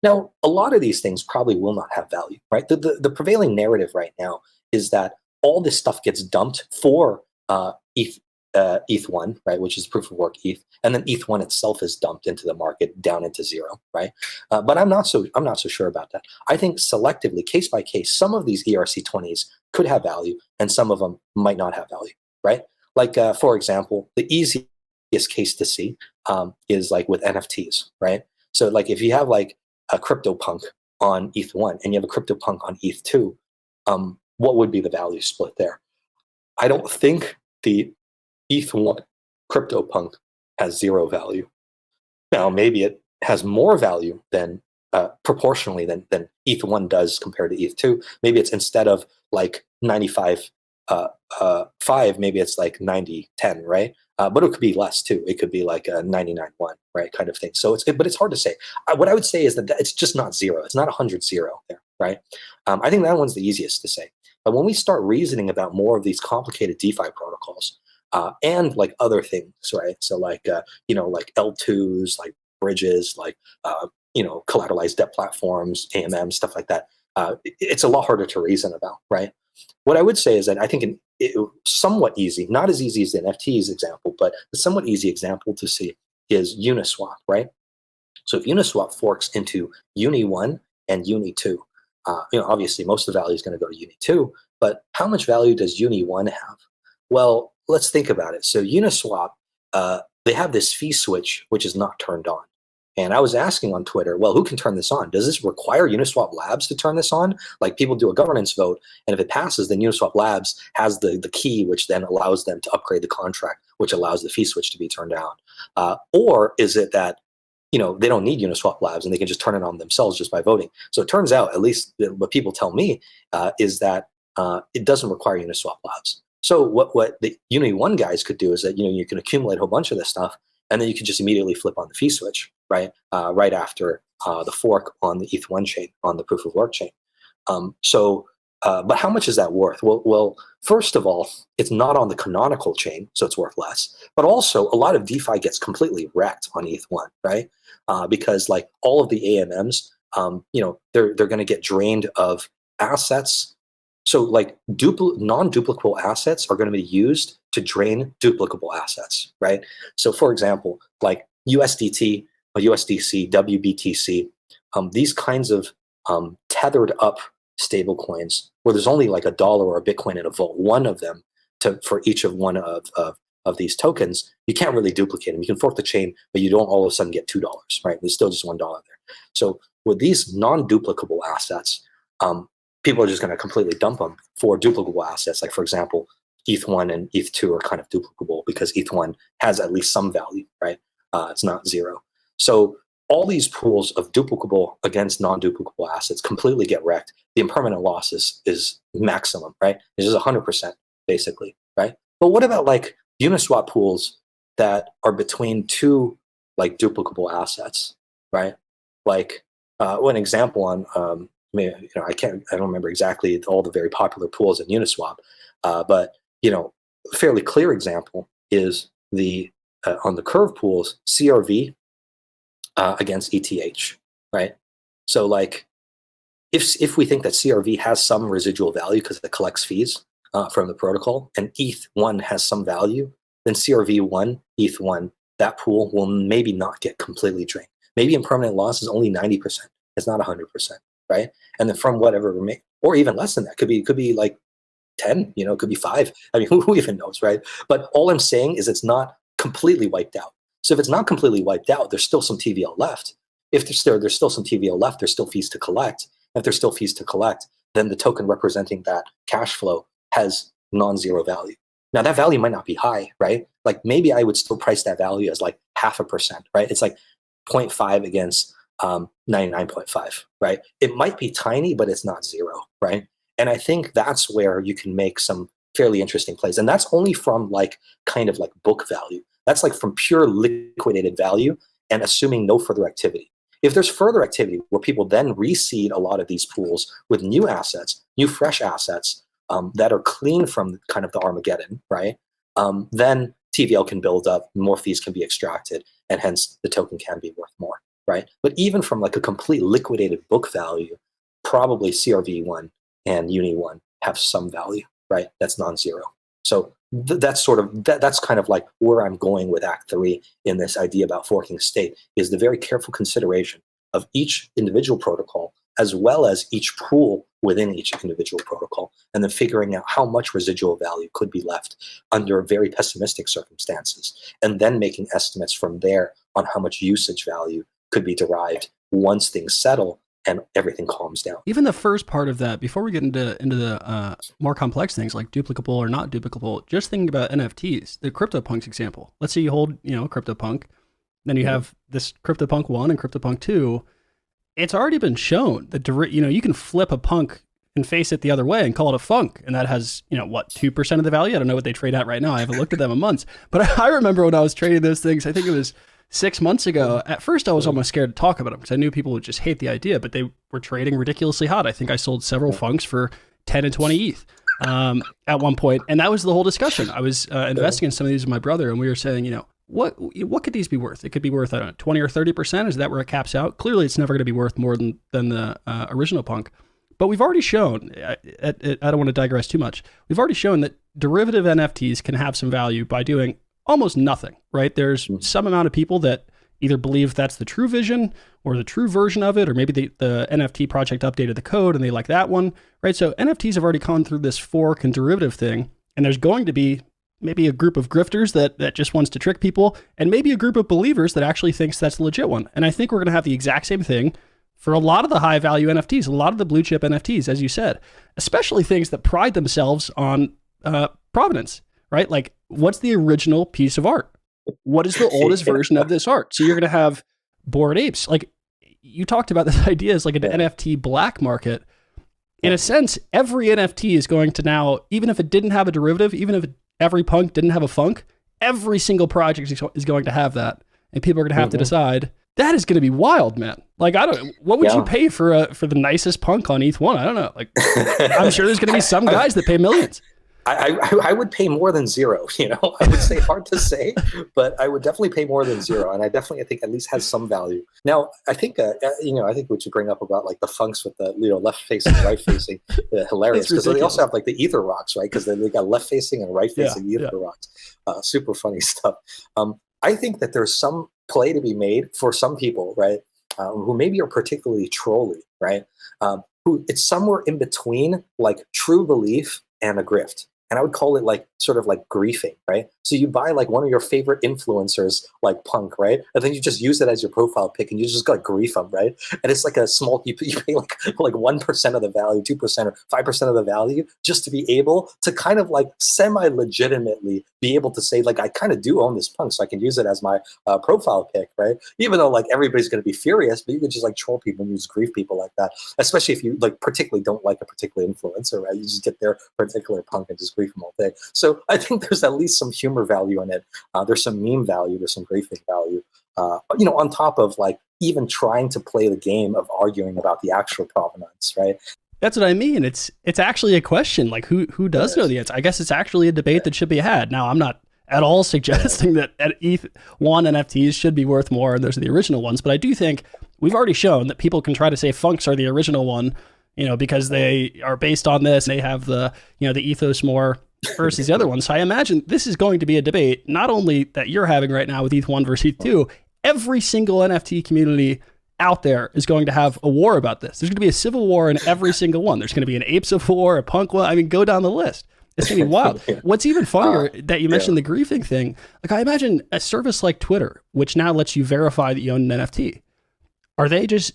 Now, a lot of these things probably will not have value, right? The prevailing narrative right now is that all this stuff gets dumped for ETH1, right, which is proof of work ETH, and then ETH1 itself is dumped into the market down into zero, right? But I'm not so sure about that. I think selectively, case by case, some of these ERC20s could have value, and some of them might not have value, right? Like for example, the easiest case to see is like with NFTs, right? So like if you have like a CryptoPunk on ETH1 and you have a CryptoPunk on ETH2, what would be the value split there? I don't think the ETH1 CryptoPunk has zero value. Now, maybe it has more value than proportionally than ETH1 does compared to ETH2. Maybe it's instead of like 95 5, maybe it's like 90-10, right? But it could be less too. It could be like a 99-1, right, kind of thing. So but it's hard to say. What I would say is that it's just not zero. It's not 100-0 there, right? I think that one's the easiest to say. But when we start reasoning about more of these complicated DeFi protocols, and like other things, right? So like like L2s, like bridges, like collateralized debt platforms, AMM, stuff like that. It's a lot harder to reason about, right? What I would say is that I think somewhat easy, not as easy as the NFTs example, but a somewhat easy example to see is Uniswap, right? So if Uniswap forks into Uni1 and Uni2, obviously most of the value is going to go to Uni2, but how much value does Uni1 have? Well, let's think about it. So Uniswap, they have this fee switch, which is not turned on. And I was asking on Twitter, well, who can turn this on? Does this require Uniswap Labs to turn this on? Like people do a governance vote, and if it passes, then Uniswap Labs has the key, which then allows them to upgrade the contract, which allows the fee switch to be turned on. Or is it that they don't need Uniswap Labs and they can just turn it on themselves just by voting? So it turns out, at least what people tell me, is that it doesn't require Uniswap Labs. So what the Uni1 guys could do is that you can accumulate a whole bunch of this stuff, and then you can just immediately flip on the fee switch, right? Right after the fork on the ETH1 chain, on the proof of work chain. But how much is that worth? Well, first of all, it's not on the canonical chain, so it's worth less. But also, a lot of DeFi gets completely wrecked on ETH1, right? Because like all of the AMMs, they're going to get drained of assets. So like non-duplicable assets are going to be used to drain duplicable assets, right? So for example, like USDT, USDC, WBTC, these kinds of tethered up stable coins where there's only like $1 or a Bitcoin in a vault, one of them for each of one of these tokens, you can't really duplicate them. You can fork the chain, but you don't all of a sudden get $2, right? There's still just $1 there. So with these non-duplicable assets, people are just going to completely dump them for duplicable assets. Like, for example, ETH1 and ETH2 are kind of duplicable because ETH1 has at least some value, right? It's not zero. So all these pools of duplicable against non-duplicable assets completely get wrecked. The impermanent loss is maximum, right? It's just 100% basically, right? But what about like Uniswap pools that are between two like duplicable assets, right? Like one example on, I don't remember exactly all the very popular pools in Uniswap, but a fairly clear example is the on the curve pools, CRV against ETH, right? So like, if we think that CRV has some residual value because it collects fees from the protocol, and ETH1 has some value, then CRV1, ETH1, that pool will maybe not get completely drained. Maybe impermanent loss is only 90%. It's not 100%, right? And then from whatever remain, or even less than that, could be like 10, it could be 5. I mean, who even knows, right? But all I'm saying is it's not completely wiped out. So if it's not completely wiped out, there's still some TVL left. If there's still some TVL left, there's still fees to collect. If there's still fees to collect, then the token representing that cash flow has non-zero value. Now that value might not be high, right? Like maybe I would still price that value as like 0.5%, right? It's like 0.5 against 99.5, right? It might be tiny, but it's not zero, right? And I think that's where you can make some fairly interesting plays. And that's only from like kind of like book value. That's like from pure liquidated value and assuming no further activity. If there's further activity where people then reseed a lot of these pools with new assets, new fresh assets that are clean from kind of the Armageddon, right? Then TVL can build up, more fees can be extracted, and hence the token can be worth more, right? But even from like a complete liquidated book value, probably CRV1 and Uni1 have some value, right? That's non-zero. So that's that's kind of like where I'm going with Act 3 in this idea about forking state, is the very careful consideration of each individual protocol as well as each pool within each individual protocol, and then figuring out how much residual value could be left under very pessimistic circumstances, and then making estimates from there on how much usage value could be derived once things settle and everything calms down. Even the first part of that, before we get into the more complex things like duplicable or not duplicable, just thinking about NFTs, the CryptoPunks example. Let's say you hold, CryptoPunk, then you have this CryptoPunk 1 and CryptoPunk 2. It's already been shown that you can flip a punk and face it the other way and call it a funk, and that has 2% of the value. I don't know what they trade at right now. I haven't looked at them in months, but I remember when I was trading those things. I think it was 6 months ago. At first, I was almost scared to talk about them because I knew people would just hate the idea, but they were trading ridiculously hot. I think I sold several funks for 10 and 20 ETH at one point, and that was the whole discussion. I was investing in some of these with my brother, and we were saying, what could these be worth? It could be worth, I don't know, 20 or 30%. Is that where it caps out? Clearly, it's never going to be worth more than the original punk. But we've already shown, I don't want to digress too much, we've already shown that derivative NFTs can have some value by doing almost nothing, right? There's some amount of people that either believe that's the true vision or the true version of it, or maybe the NFT project updated the code and they like that one, right? So NFTs have already gone through this fork and derivative thing, and there's going to be maybe a group of grifters that just wants to trick people, and maybe a group of believers that actually thinks that's the legit one. And I think we're going to have the exact same thing for a lot of the high value NFTs, a lot of the blue chip NFTs, as you said, especially things that pride themselves on provenance, right? Like, what's the original piece of art? What is the oldest version of this art? So you're going to have Bored Apes. Like, you talked about this idea as like an NFT black market. In a sense, every NFT is going to now, even if it didn't have a derivative, even if every punk didn't have a funk, every single project is going to have that. And people are going to have to decide. That is going to be wild, man. Like, what would you pay for the nicest punk on ETH1? I don't know. Like, I'm sure there's going to be some guys that pay millions. I would pay more than zero, I would say hard to say, but I would definitely pay more than zero. And I think at least has some value. Now, I think what you bring up about like the funks with the, left facing, right facing, hilarious. Because they also have like the ether rocks, right? Because they got left facing and right facing ether rocks. Super funny stuff. I think that there's some play to be made for some people, right? Who maybe are particularly trolly, right? Who it's somewhere in between like true belief and a grift. and I would call it like sort of like griefing, right? So you buy like one of your favorite influencers, like Punk, right? And then you just use it as your profile pic, and you just got grief them, right? And it's like a small, you pay like 1% of the value, 2% or 5% of the value, just to be able to kind of like semi-legitimately be able to say, like, I kind of do own this Punk, so I can use it as my profile pic, right? Even though like everybody's going to be furious, but you could just like troll people and use grief people like that, especially if you like particularly don't like a particular influencer, right? You just get their particular Punk and just grief them all day. So I think there's at least some humor value in it. There's some meme value, there's some griefing value, on top of like even trying to play the game of arguing about the actual provenance, right? That's what I mean. It's actually a question, like who does know the answer? I guess it's actually a debate that should be had. Now, I'm not at all suggesting that ETH1 NFTs should be worth more and those are the original ones, but I do think we've already shown that people can try to say Funks are the original one, because they are based on this, and they have the ethos more versus the other ones. So I imagine this is going to be a debate, not only that you're having right now with ETH1 versus ETH2, every single NFT community out there is going to have a war about this. There's going to be a civil war in every single one. There's going to be an ape civil war, a punk one. I mean, go down the list. It's going to be wild. What's even funnier that you mentioned the griefing thing, like I imagine a service like Twitter, which now lets you verify that you own an NFT, are they just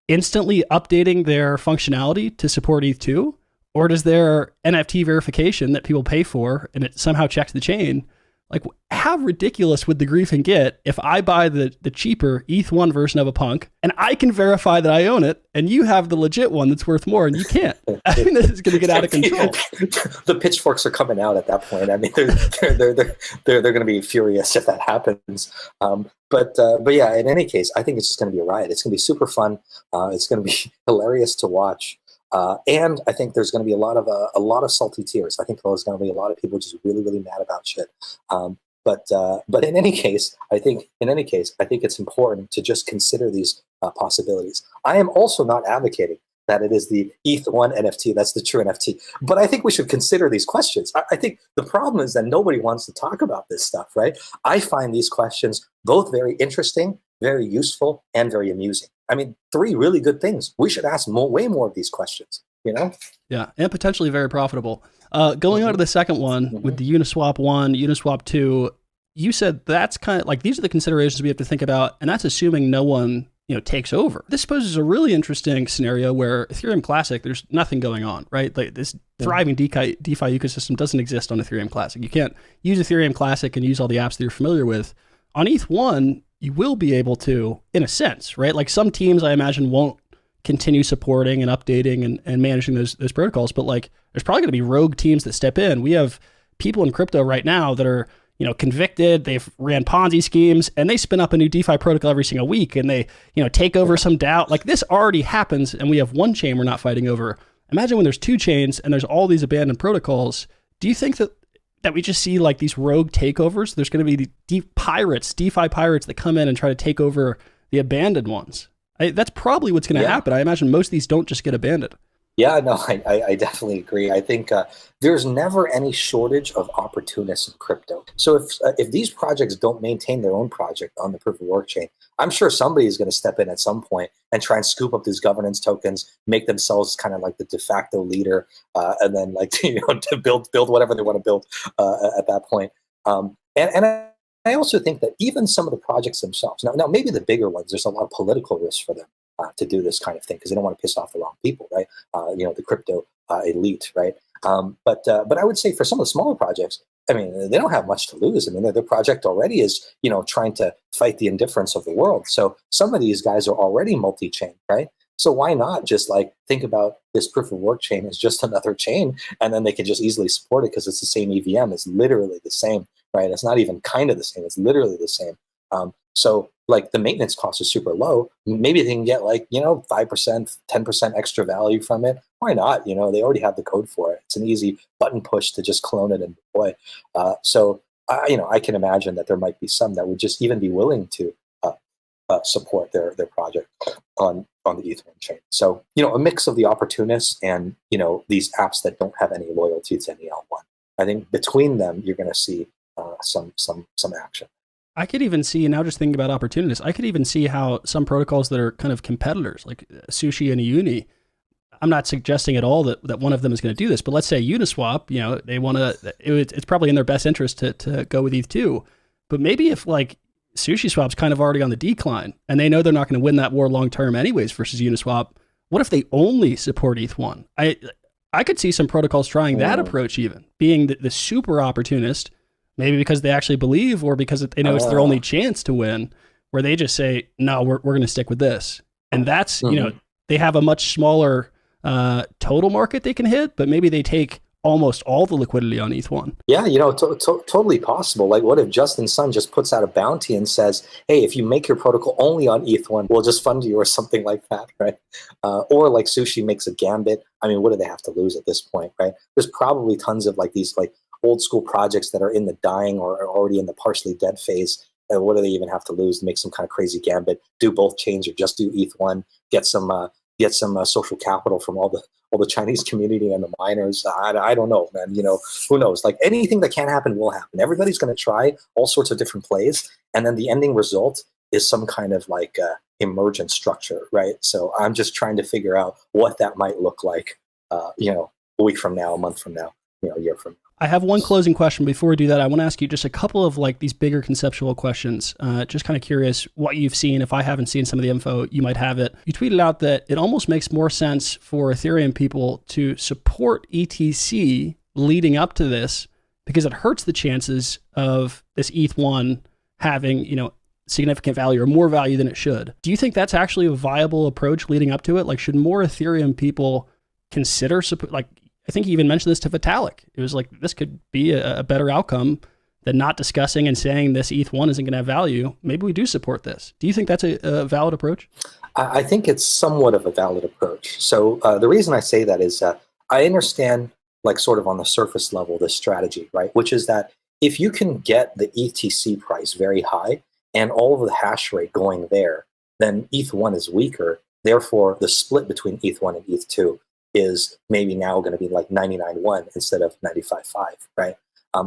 instantly updating their functionality to support ETH2? Or does their NFT verification that people pay for and it somehow checks the chain? Like, how ridiculous would the griefing get if I buy the cheaper ETH1 version of a Punk and I can verify that I own it, and you have the legit one that's worth more and you can't? I mean, this is going to get out of control. The pitchforks are coming out at that point. I mean, they're going to be furious if that happens. But yeah, in any case, I think it's just going to be a riot. It's going to be super fun. It's going to be hilarious to watch. And I think there's going to be a lot of salty tears. I think there's going to be a lot of people just really, really mad about shit. But in any case, I think it's important to just consider these possibilities. I am also not advocating that it is the ETH1 NFT that's the true NFT, but I think we should consider these questions. I think the problem is that nobody wants to talk about this stuff, right? I find these questions both very interesting, very useful, and very amusing. I mean, 3 really good things. We should ask way more of these questions, Yeah, and potentially very profitable. Going on to the second one with the Uniswap 1, Uniswap 2, you said that's kind of like, these are the considerations we have to think about, and that's assuming no one takes over. This poses a really interesting scenario where Ethereum Classic, there's nothing going on, right? Like this thriving DeFi ecosystem doesn't exist on Ethereum Classic. You can't use Ethereum Classic and use all the apps that you're familiar with. On ETH1, you will be able to, in a sense, right? Like some teams, I imagine, won't continue supporting and updating and managing those protocols, but like there's probably going to be rogue teams that step in. We have people in crypto right now that are convicted, they've ran Ponzi schemes, and they spin up a new DeFi protocol every single week, and they, take over some DAO. Like this already happens, and we have one chain we're not fighting over. Imagine when there's 2 chains and there's all these abandoned protocols. Do you think that we just see like these rogue takeovers? There's going to be the DeFi pirates that come in and try to take over the abandoned ones. That's probably what's going to happen. I imagine most of these don't just get abandoned. Yeah, no, I definitely agree. I think there's never any shortage of opportunists in crypto. So if these projects don't maintain their own project on the proof of work chain, I'm sure somebody is going to step in at some point and try and scoop up these governance tokens, make themselves kind of like the de facto leader, and then like to build whatever they want to build at that point. And I also think that even some of the projects themselves, now maybe the bigger ones, there's a lot of political risk for them to do this kind of thing because they don't want to piss off the wrong people, right? The crypto elite, right? But I would say for some of the smaller projects, I mean, they don't have much to lose. I mean, their project already is, trying to fight the indifference of the world. So some of these guys are already multi-chain, right? So why not just like think about this proof of work chain as just another chain, and then they can just easily support it because it's the same EVM. It's literally the same, right? It's not even kind of the same. It's literally the same. So like the maintenance cost is super low. Maybe they can get like, 5%, 10% extra value from it. Why not? They already have the code for it. It's an easy button push to just clone it and deploy. So I can imagine that there might be some that would just even be willing to support their project on the Ethereum chain. So, a mix of the opportunists and, these apps that don't have any loyalty to any L1. I think between them, you're going to see some action. I could even see, now just thinking about opportunities, I could even see how some protocols that are kind of competitors, like Sushi and Uni, I'm not suggesting at all that one of them is going to do this, but let's say Uniswap, they want to, it's probably in their best interest to go with ETH2. But maybe if like SushiSwap's kind of already on the decline and they know they're not going to win that war long term anyways versus Uniswap, what if they only support ETH1? I could see some protocols trying that approach, even being the super opportunist, maybe because they actually believe or because they know it's their only chance to win, where they just say, no, we're going to stick with this. And that's, they have a much smaller total market they can hit, but maybe they take almost all the liquidity on ETH1. Yeah, totally possible. Like, what if Justin Sun just puts out a bounty and says, hey, if you make your protocol only on ETH1, we'll just fund you, or something like that, right? Or like Sushi makes a gambit. I mean, what do they have to lose at this point, right? There's probably tons of like these like old school projects that are in the dying or are already in the partially dead phase. And what do they even have to lose to make some kind of crazy gambit? Do both chains or just do ETH1? Get some social capital from all the Chinese community and the miners. I don't know, man. Who knows? Like, anything that can happen will happen. Everybody's going to try all sorts of different plays, and then the ending result is some kind of like emergent structure, right? So I'm just trying to figure out what that might look like, a week from now, a month from now, a year from now. I have one closing question. Before we do that, I want to ask you just a couple of like these bigger conceptual questions. Just kind of curious what you've seen. If I haven't seen some of the info, you might have it. You tweeted out that it almost makes more sense for Ethereum people to support ETC leading up to this because it hurts the chances of this ETH1 having, significant value or more value than it should. Do you think that's actually a viable approach leading up to it? Like, should more Ethereum people consider support? Like, I think you even mentioned this to Vitalik. It was like, this could be a better outcome than not discussing and saying this ETH1 isn't going to have value. Maybe we do support this. Do you think that's a valid approach? I think it's somewhat of a valid approach. So the reason I say that is I understand, like, sort of on the surface level, this strategy, right? Which is that if you can get the ETC price very high and all of the hash rate going there, then ETH1 is weaker. Therefore, the split between ETH1 and ETH2 is maybe now going to be like 99.1 instead of 95.5, right?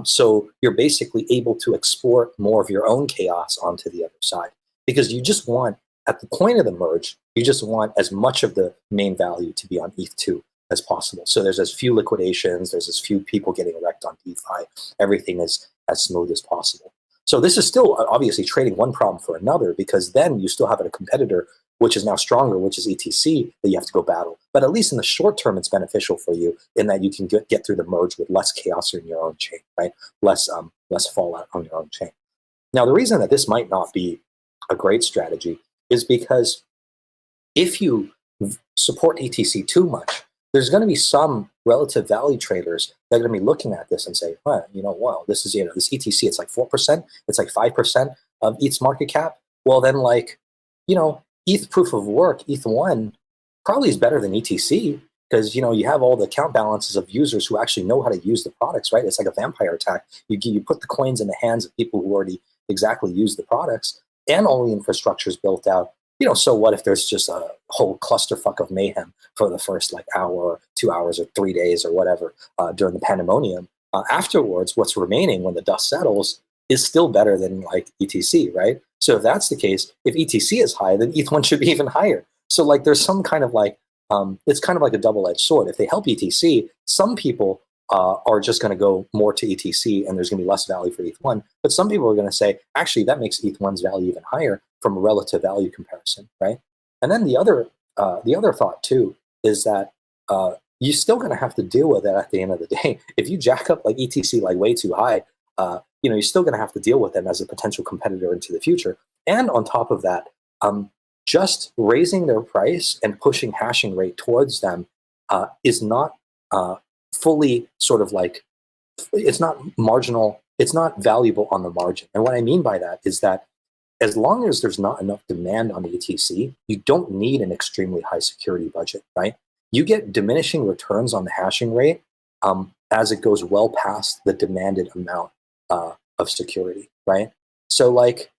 So you're basically able to export more of your own chaos onto the other side, because you just want, at the point of the merge, you just want as much of the main value to be on ETH2 as possible. So there's as few liquidations, there's as few people getting wrecked on DeFi, everything is as smooth as possible. So this is still obviously trading one problem for another, because then you still have a competitor which is now stronger, which is ETC, that you have to go battle. But at least in the short term, it's beneficial for you in that you can get through the merge with less chaos in your own chain, right? Less fallout on your own chain. Now, the reason that this might not be a great strategy is because if you support ETC too much, there's going to be some relative value traders that are going to be looking at this and say, well, this is, this ETC, it's like 4%, it's like 5% of ETH's market cap. Well, then, like, ETH proof of work, ETH1, probably is better than ETC, because, you have all the account balances of users who actually know how to use the products, right? It's like a vampire attack. You put the coins in the hands of people who already exactly use the products, and all the infrastructure is built out. So what if there's just a whole clusterfuck of mayhem for the first like hour or 2 hours or 3 days or whatever during the pandemonium? Afterwards, what's remaining when the dust settles is still better than like ETC, right? So if that's the case, if ETC is high, then ETH1 should be even higher. So like there's some kind of like, it's kind of like a double-edged sword. If they help ETC, some people are just going to go more to ETC and there's going to be less value for ETH1. But some people are going to say, actually, that makes ETH1's value even higher from a relative value comparison, right? And then the other thought too is that you're still going to have to deal with it at the end of the day. If you jack up like ETC like way too high, you're still going to have to deal with them as a potential competitor into the future. And on top of that, just raising their price and pushing hashing rate towards them is not fully sort of like, it's not marginal, it's not valuable on the margin. And what I mean by that is that as long as there's not enough demand on ETC, you don't need an extremely high security budget, right? You get diminishing returns on the hashing rate as it goes well past the demanded amount of security, right? So like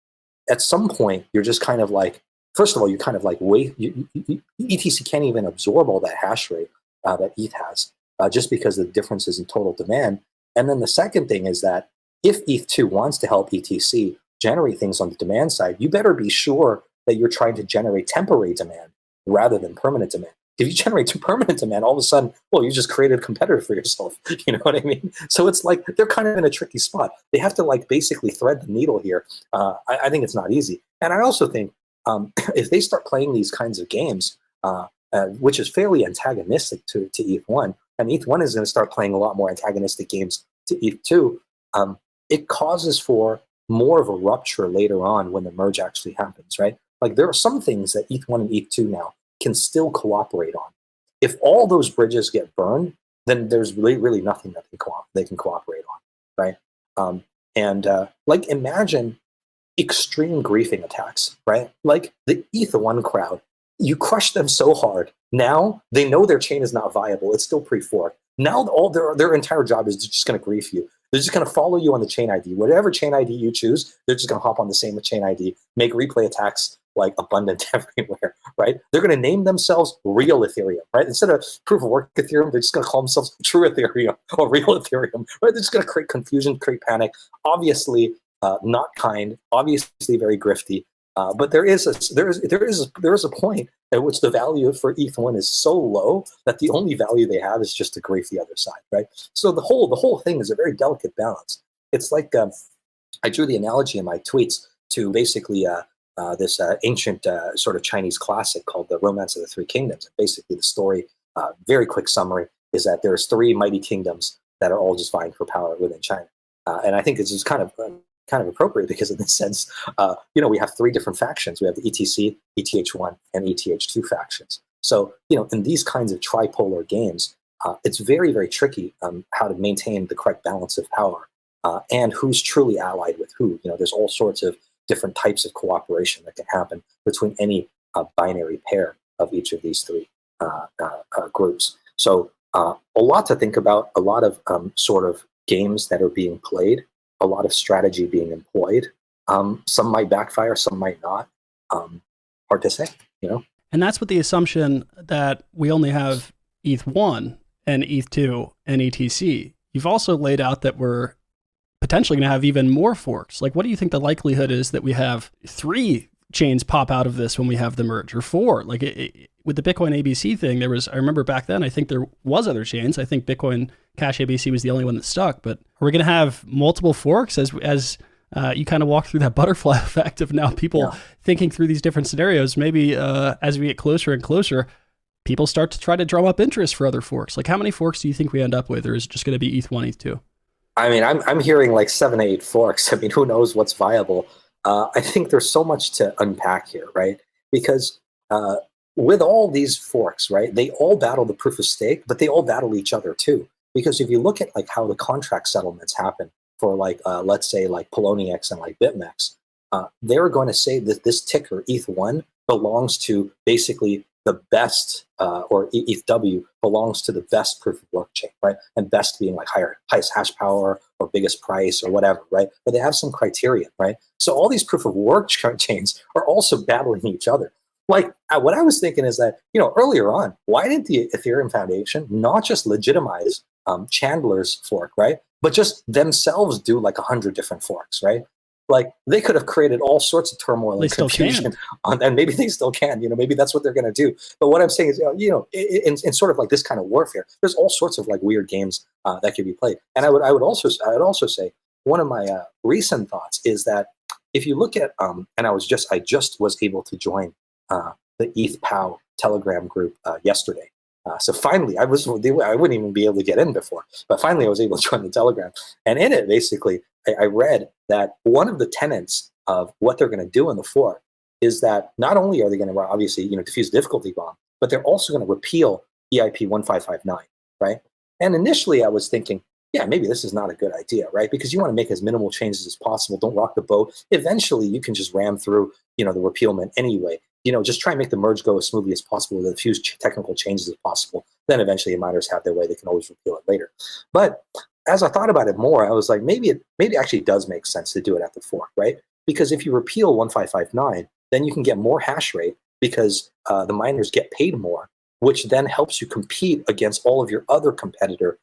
at some point, you're just kind of like, first of all, you kind of like ETC can't even absorb all that hash rate that ETH has just because of the differences in total demand. And then the second thing is that if ETH2 wants to help ETC generate things on the demand side, you better be sure that you're trying to generate temporary demand rather than permanent demand. if you generate too permanent demand, all of a sudden, well, you just created a competitor for yourself. You know what I mean? So it's like they're kind of in a tricky spot. They have to like basically thread the needle here. I think it's not easy. And I also think if they start playing these kinds of games, which is fairly antagonistic to ETH1, and ETH1 is going to start playing a lot more antagonistic games to ETH2, it causes for more of a rupture later on when the merge actually happens, right? Like there are some things that ETH1 and ETH2 now can still cooperate on. If all those bridges get burned, then there's really nothing that they can cooperate on, right? Like imagine extreme griefing attacks, right? Like the ETH1 crowd, you crush them so hard. Now they know their chain is not viable. It's still pre-fork. Now all their entire job is just going to grief you. They're just going to follow you on the chain ID. Whatever chain ID you choose, they're just going to hop on the same chain ID, make replay attacks like abundant everywhere, right? They're going to name themselves real Ethereum, right? Instead of proof of work Ethereum, they're just going to call themselves true Ethereum or real Ethereum, right? They're just going to create confusion, create panic. Obviously, not kind. Obviously, very grifty. But there is a point at which the value for ETH1 is so low that the only value they have is just to grief the other side, right? So the whole thing is a very delicate balance. It's like I drew the analogy in my tweets to basically this ancient sort of Chinese classic called The Romance of the Three Kingdoms. Basically, the story, very quick summary, is that there's three mighty kingdoms that are all just vying for power within China. And I think it's just kind of appropriate because in this sense, we have three different factions. We have the ETC, ETH1, and ETH2 factions. So, in these kinds of tripolar games, it's very, very tricky how to maintain the correct balance of power and who's truly allied with who. There's all sorts of different types of cooperation that can happen between any binary pair of each of these three groups. So a lot to think about, a lot of sort of games that are being played, a lot of strategy being employed. Some might backfire, some might not. Hard to say, And that's with the assumption that we only have ETH1 and ETH2 and ETC. You've also laid out that we're potentially going to have even more forks. Like, what do you think the likelihood is that we have 3 chains pop out of this when we have the merge, or 4? Like with the Bitcoin ABC thing, I remember back then, I think there was other chains. I think Bitcoin Cash ABC was the only one that stuck, but are we going to have multiple forks as you kind of walk through that butterfly effect of now people thinking through these different scenarios? Maybe as we get closer and closer, people start to try to drum up interest for other forks. Like, how many forks do you think we end up with, or is it just going to be ETH1, ETH2? I mean, I'm hearing like 7, 8 forks. I mean, who knows what's viable? I think there's so much to unpack here, right? Because with all these forks, right, they all battle the proof of stake, but they all battle each other too. Because if you look at like how the contract settlements happen for like, let's say like Poloniex and like BitMEX, they're going to say that this ticker ETH1 belongs to basically the best, or ETHW belongs to the best proof of work chain, right? And best being like highest hash power or biggest price or whatever, right? But they have some criteria, right? So all these proof of work chains are also battling each other. Like what I was thinking is that, earlier on, why didn't the Ethereum Foundation not just legitimize Chandler's fork, right? But just themselves do like 100 different forks, right? Like they could have created all sorts of turmoil and confusion, and maybe they still can. Maybe that's what they're going to do. But what I'm saying is, in sort of like this kind of warfare, there's all sorts of like weird games that could be played. And I would also say one of my recent thoughts is that if you look at and I just was able to join the ETH Telegram group yesterday. So finally, I wouldn't even be able to get in before, but finally I was able to join the Telegram. And in it, basically, I read that one of the tenets of what they're going to do in the fork is that not only are they going to obviously diffuse the difficulty bomb, but they're also going to repeal EIP 1559, right? And initially I was thinking, yeah, maybe this is not a good idea, right? Because you want to make as minimal changes as possible. Don't rock the boat. Eventually, you can just ram through the repealment anyway. Just try and make the merge go as smoothly as possible with as few technical changes as possible. Then eventually miners have their way. They can always repeal it later. But as I thought about it more, I was like, maybe it actually does make sense to do it at the fork, right? Because if you repeal 1559, then you can get more hash rate because the miners get paid more, which then helps you compete against all of your other competitor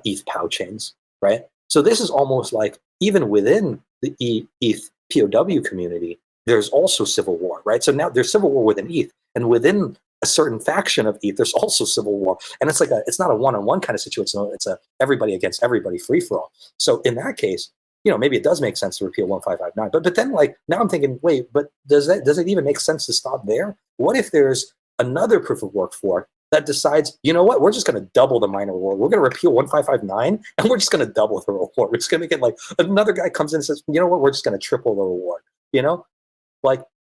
ETH POW chains, right? So this is almost like even within the ETH POW community, there's also civil war, right? So now there's civil war within ETH, and within a certain faction of ETH, there's also civil war. And it's not a one-on-one kind of situation. It's a everybody against everybody free for all. So in that case, maybe it does make sense to repeal 1559. But then now I'm thinking, wait, but does it even make sense to stop there? What if there's another proof of work fork that decides, you know what, we're just going to double the miner reward. We're going to repeal 1559 and we're just going to double the reward. We're just going to make it another guy comes in and says, you know what, we're just going to triple the reward.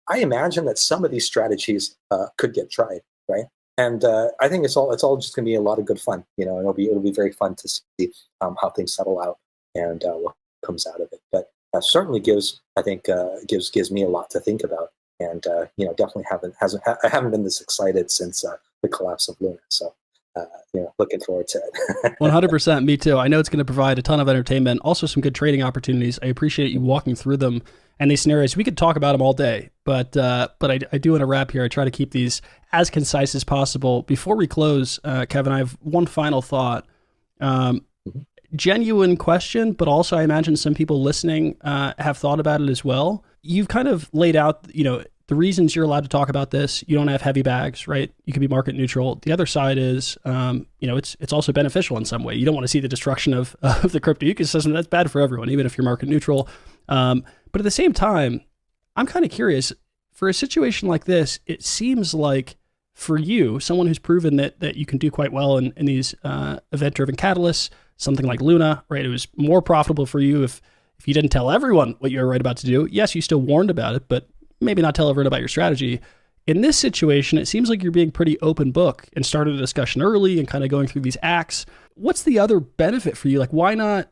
I imagine that some of these strategies could get tried, right? And I think it's all just going to be a lot of good fun. It'll be very fun to see how things settle out and what comes out of it. But certainly gives me a lot to think about. And definitely I haven't been this excited since the collapse of Luna. So looking forward to it. 100%, me too. I know it's going to provide a ton of entertainment, also some good trading opportunities. I appreciate you walking through them and these scenarios. We could talk about them all day, but I do want to wrap here. I try to keep these as concise as possible. Before we close, Kevin, I have one final thought. Genuine question, but also I imagine some people listening have thought about it as well. You've kind of laid out, the reasons you're allowed to talk about this. You don't have heavy bags, right? You can be market neutral. The other side is, it's also beneficial in some way. You don't want to see the destruction of the crypto ecosystem. That's bad for everyone, even if you're market neutral. But at the same time, I'm kind of curious, for a situation like this, it seems like for you, someone who's proven that you can do quite well in these event-driven catalysts, something like Luna, right? It was more profitable for you if you didn't tell everyone what you were right about to do. Yes, you still warned about it, but maybe not tell everyone about your strategy. In this situation, it seems like you're being pretty open book and started a discussion early and kind of going through these acts. What's the other benefit for you? Why not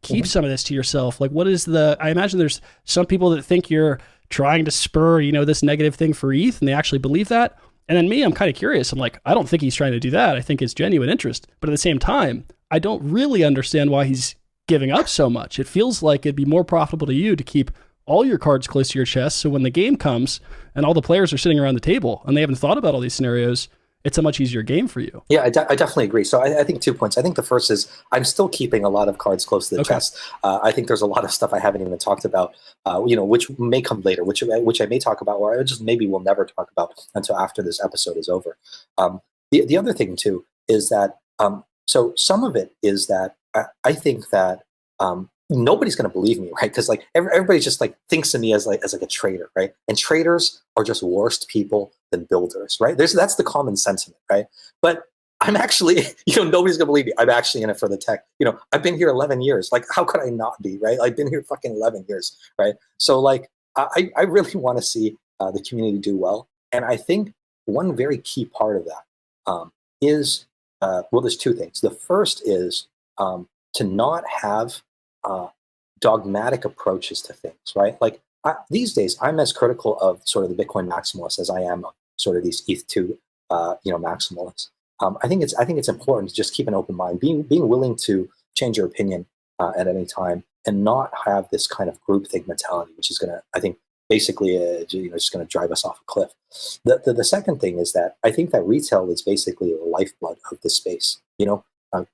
keep some of this to yourself? What is I imagine there's some people that think you're trying to spur, this negative thing for ETH, and they actually believe that. And then me, I'm kind of curious. I'm like, I don't think he's trying to do that. I think it's genuine interest. But at the same time, I don't really understand why he's giving up so much. It feels like it'd be more profitable to you to keep all your cards close to your chest. So when the game comes and all the players are sitting around the table and they haven't thought about all these scenarios, it's a much easier game for you. Yeah, I definitely agree. So I think 2 points. I think the first is I'm still keeping a lot of cards close to the chest. I think there's a lot of stuff I haven't even talked about, which may come later, which I may talk about, or I just maybe will never talk about until after this episode is over. The other thing too is that so some of it is that I think that nobody's going to believe me, right? Because everybody just thinks of me as a trader, right? And traders are just worse people than builders, right? That's the common sentiment, right? But I'm actually, nobody's going to believe me. I'm actually in it for the tech. I've been here 11 years. How could I not be, right? I've been here fucking 11 years, right? So I really want to see the community do well. And I think one very key part of that is, there's two things. The first is to not have dogmatic approaches to things, right? These days, I'm as critical of sort of the Bitcoin maximalists as I am of sort of these ETH2, maximalists. I think it's important to just keep an open mind, being willing to change your opinion at any time, and not have this kind of groupthink mentality, which is going to, I think, basically, just going to drive us off a cliff. The second thing is that I think that retail is basically the lifeblood of this space.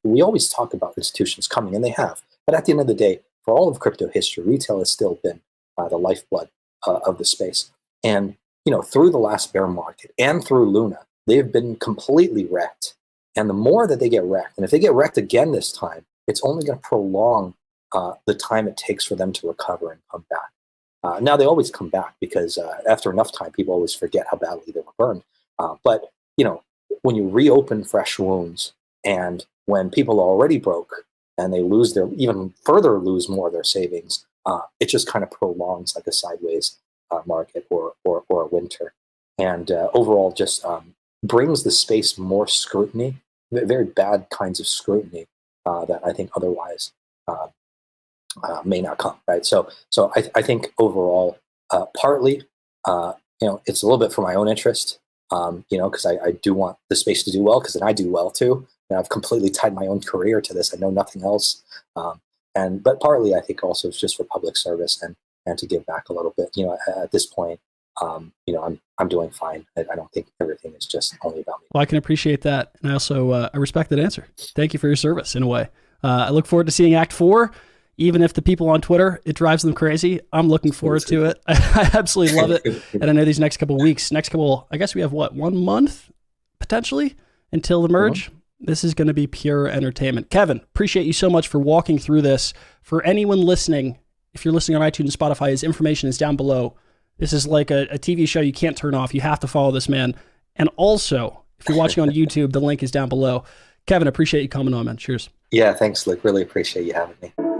We always talk about institutions coming, and they have. But at the end of the day, for all of crypto history, retail has still been the lifeblood of the space. And through the last bear market and through Luna, they've been completely wrecked. And the more that they get wrecked, and if they get wrecked again this time, it's only going to prolong the time it takes for them to recover and come back. Now, they always come back because after enough time, people always forget how badly they were burned. But when you reopen fresh wounds, and when people are already broke, and they lose even further lose more of their savings, it just kind of prolongs a sideways market or a winter. And overall just brings the space more scrutiny, very bad kinds of scrutiny that I think otherwise may not come, right? So I think overall, partly, it's a little bit for my own interest, because I do want the space to do well, because then I do well too. I've completely tied my own career to this. I know nothing else. But partly I think also it's just for public service and to give back a little bit. At this point, I'm doing fine. I don't think everything is just only about me. Well, I can appreciate that. And I also I respect that answer. Thank you for your service in a way. I look forward to seeing Act 4. Even if the people on Twitter, it drives them crazy, I'm looking forward to it. I absolutely love it. And I know these next couple of weeks, I guess we have 1 month potentially until the merge. This is going to be pure entertainment. Kevin, appreciate you so much for walking through this. For anyone listening, if you're listening on iTunes and Spotify, his information is down below. This is like a TV show you can't turn off. You have to follow this man. And also, if you're watching on YouTube, the link is down below. Kevin, appreciate you coming on, man. Cheers. Yeah, thanks, Luke. Really appreciate you having me.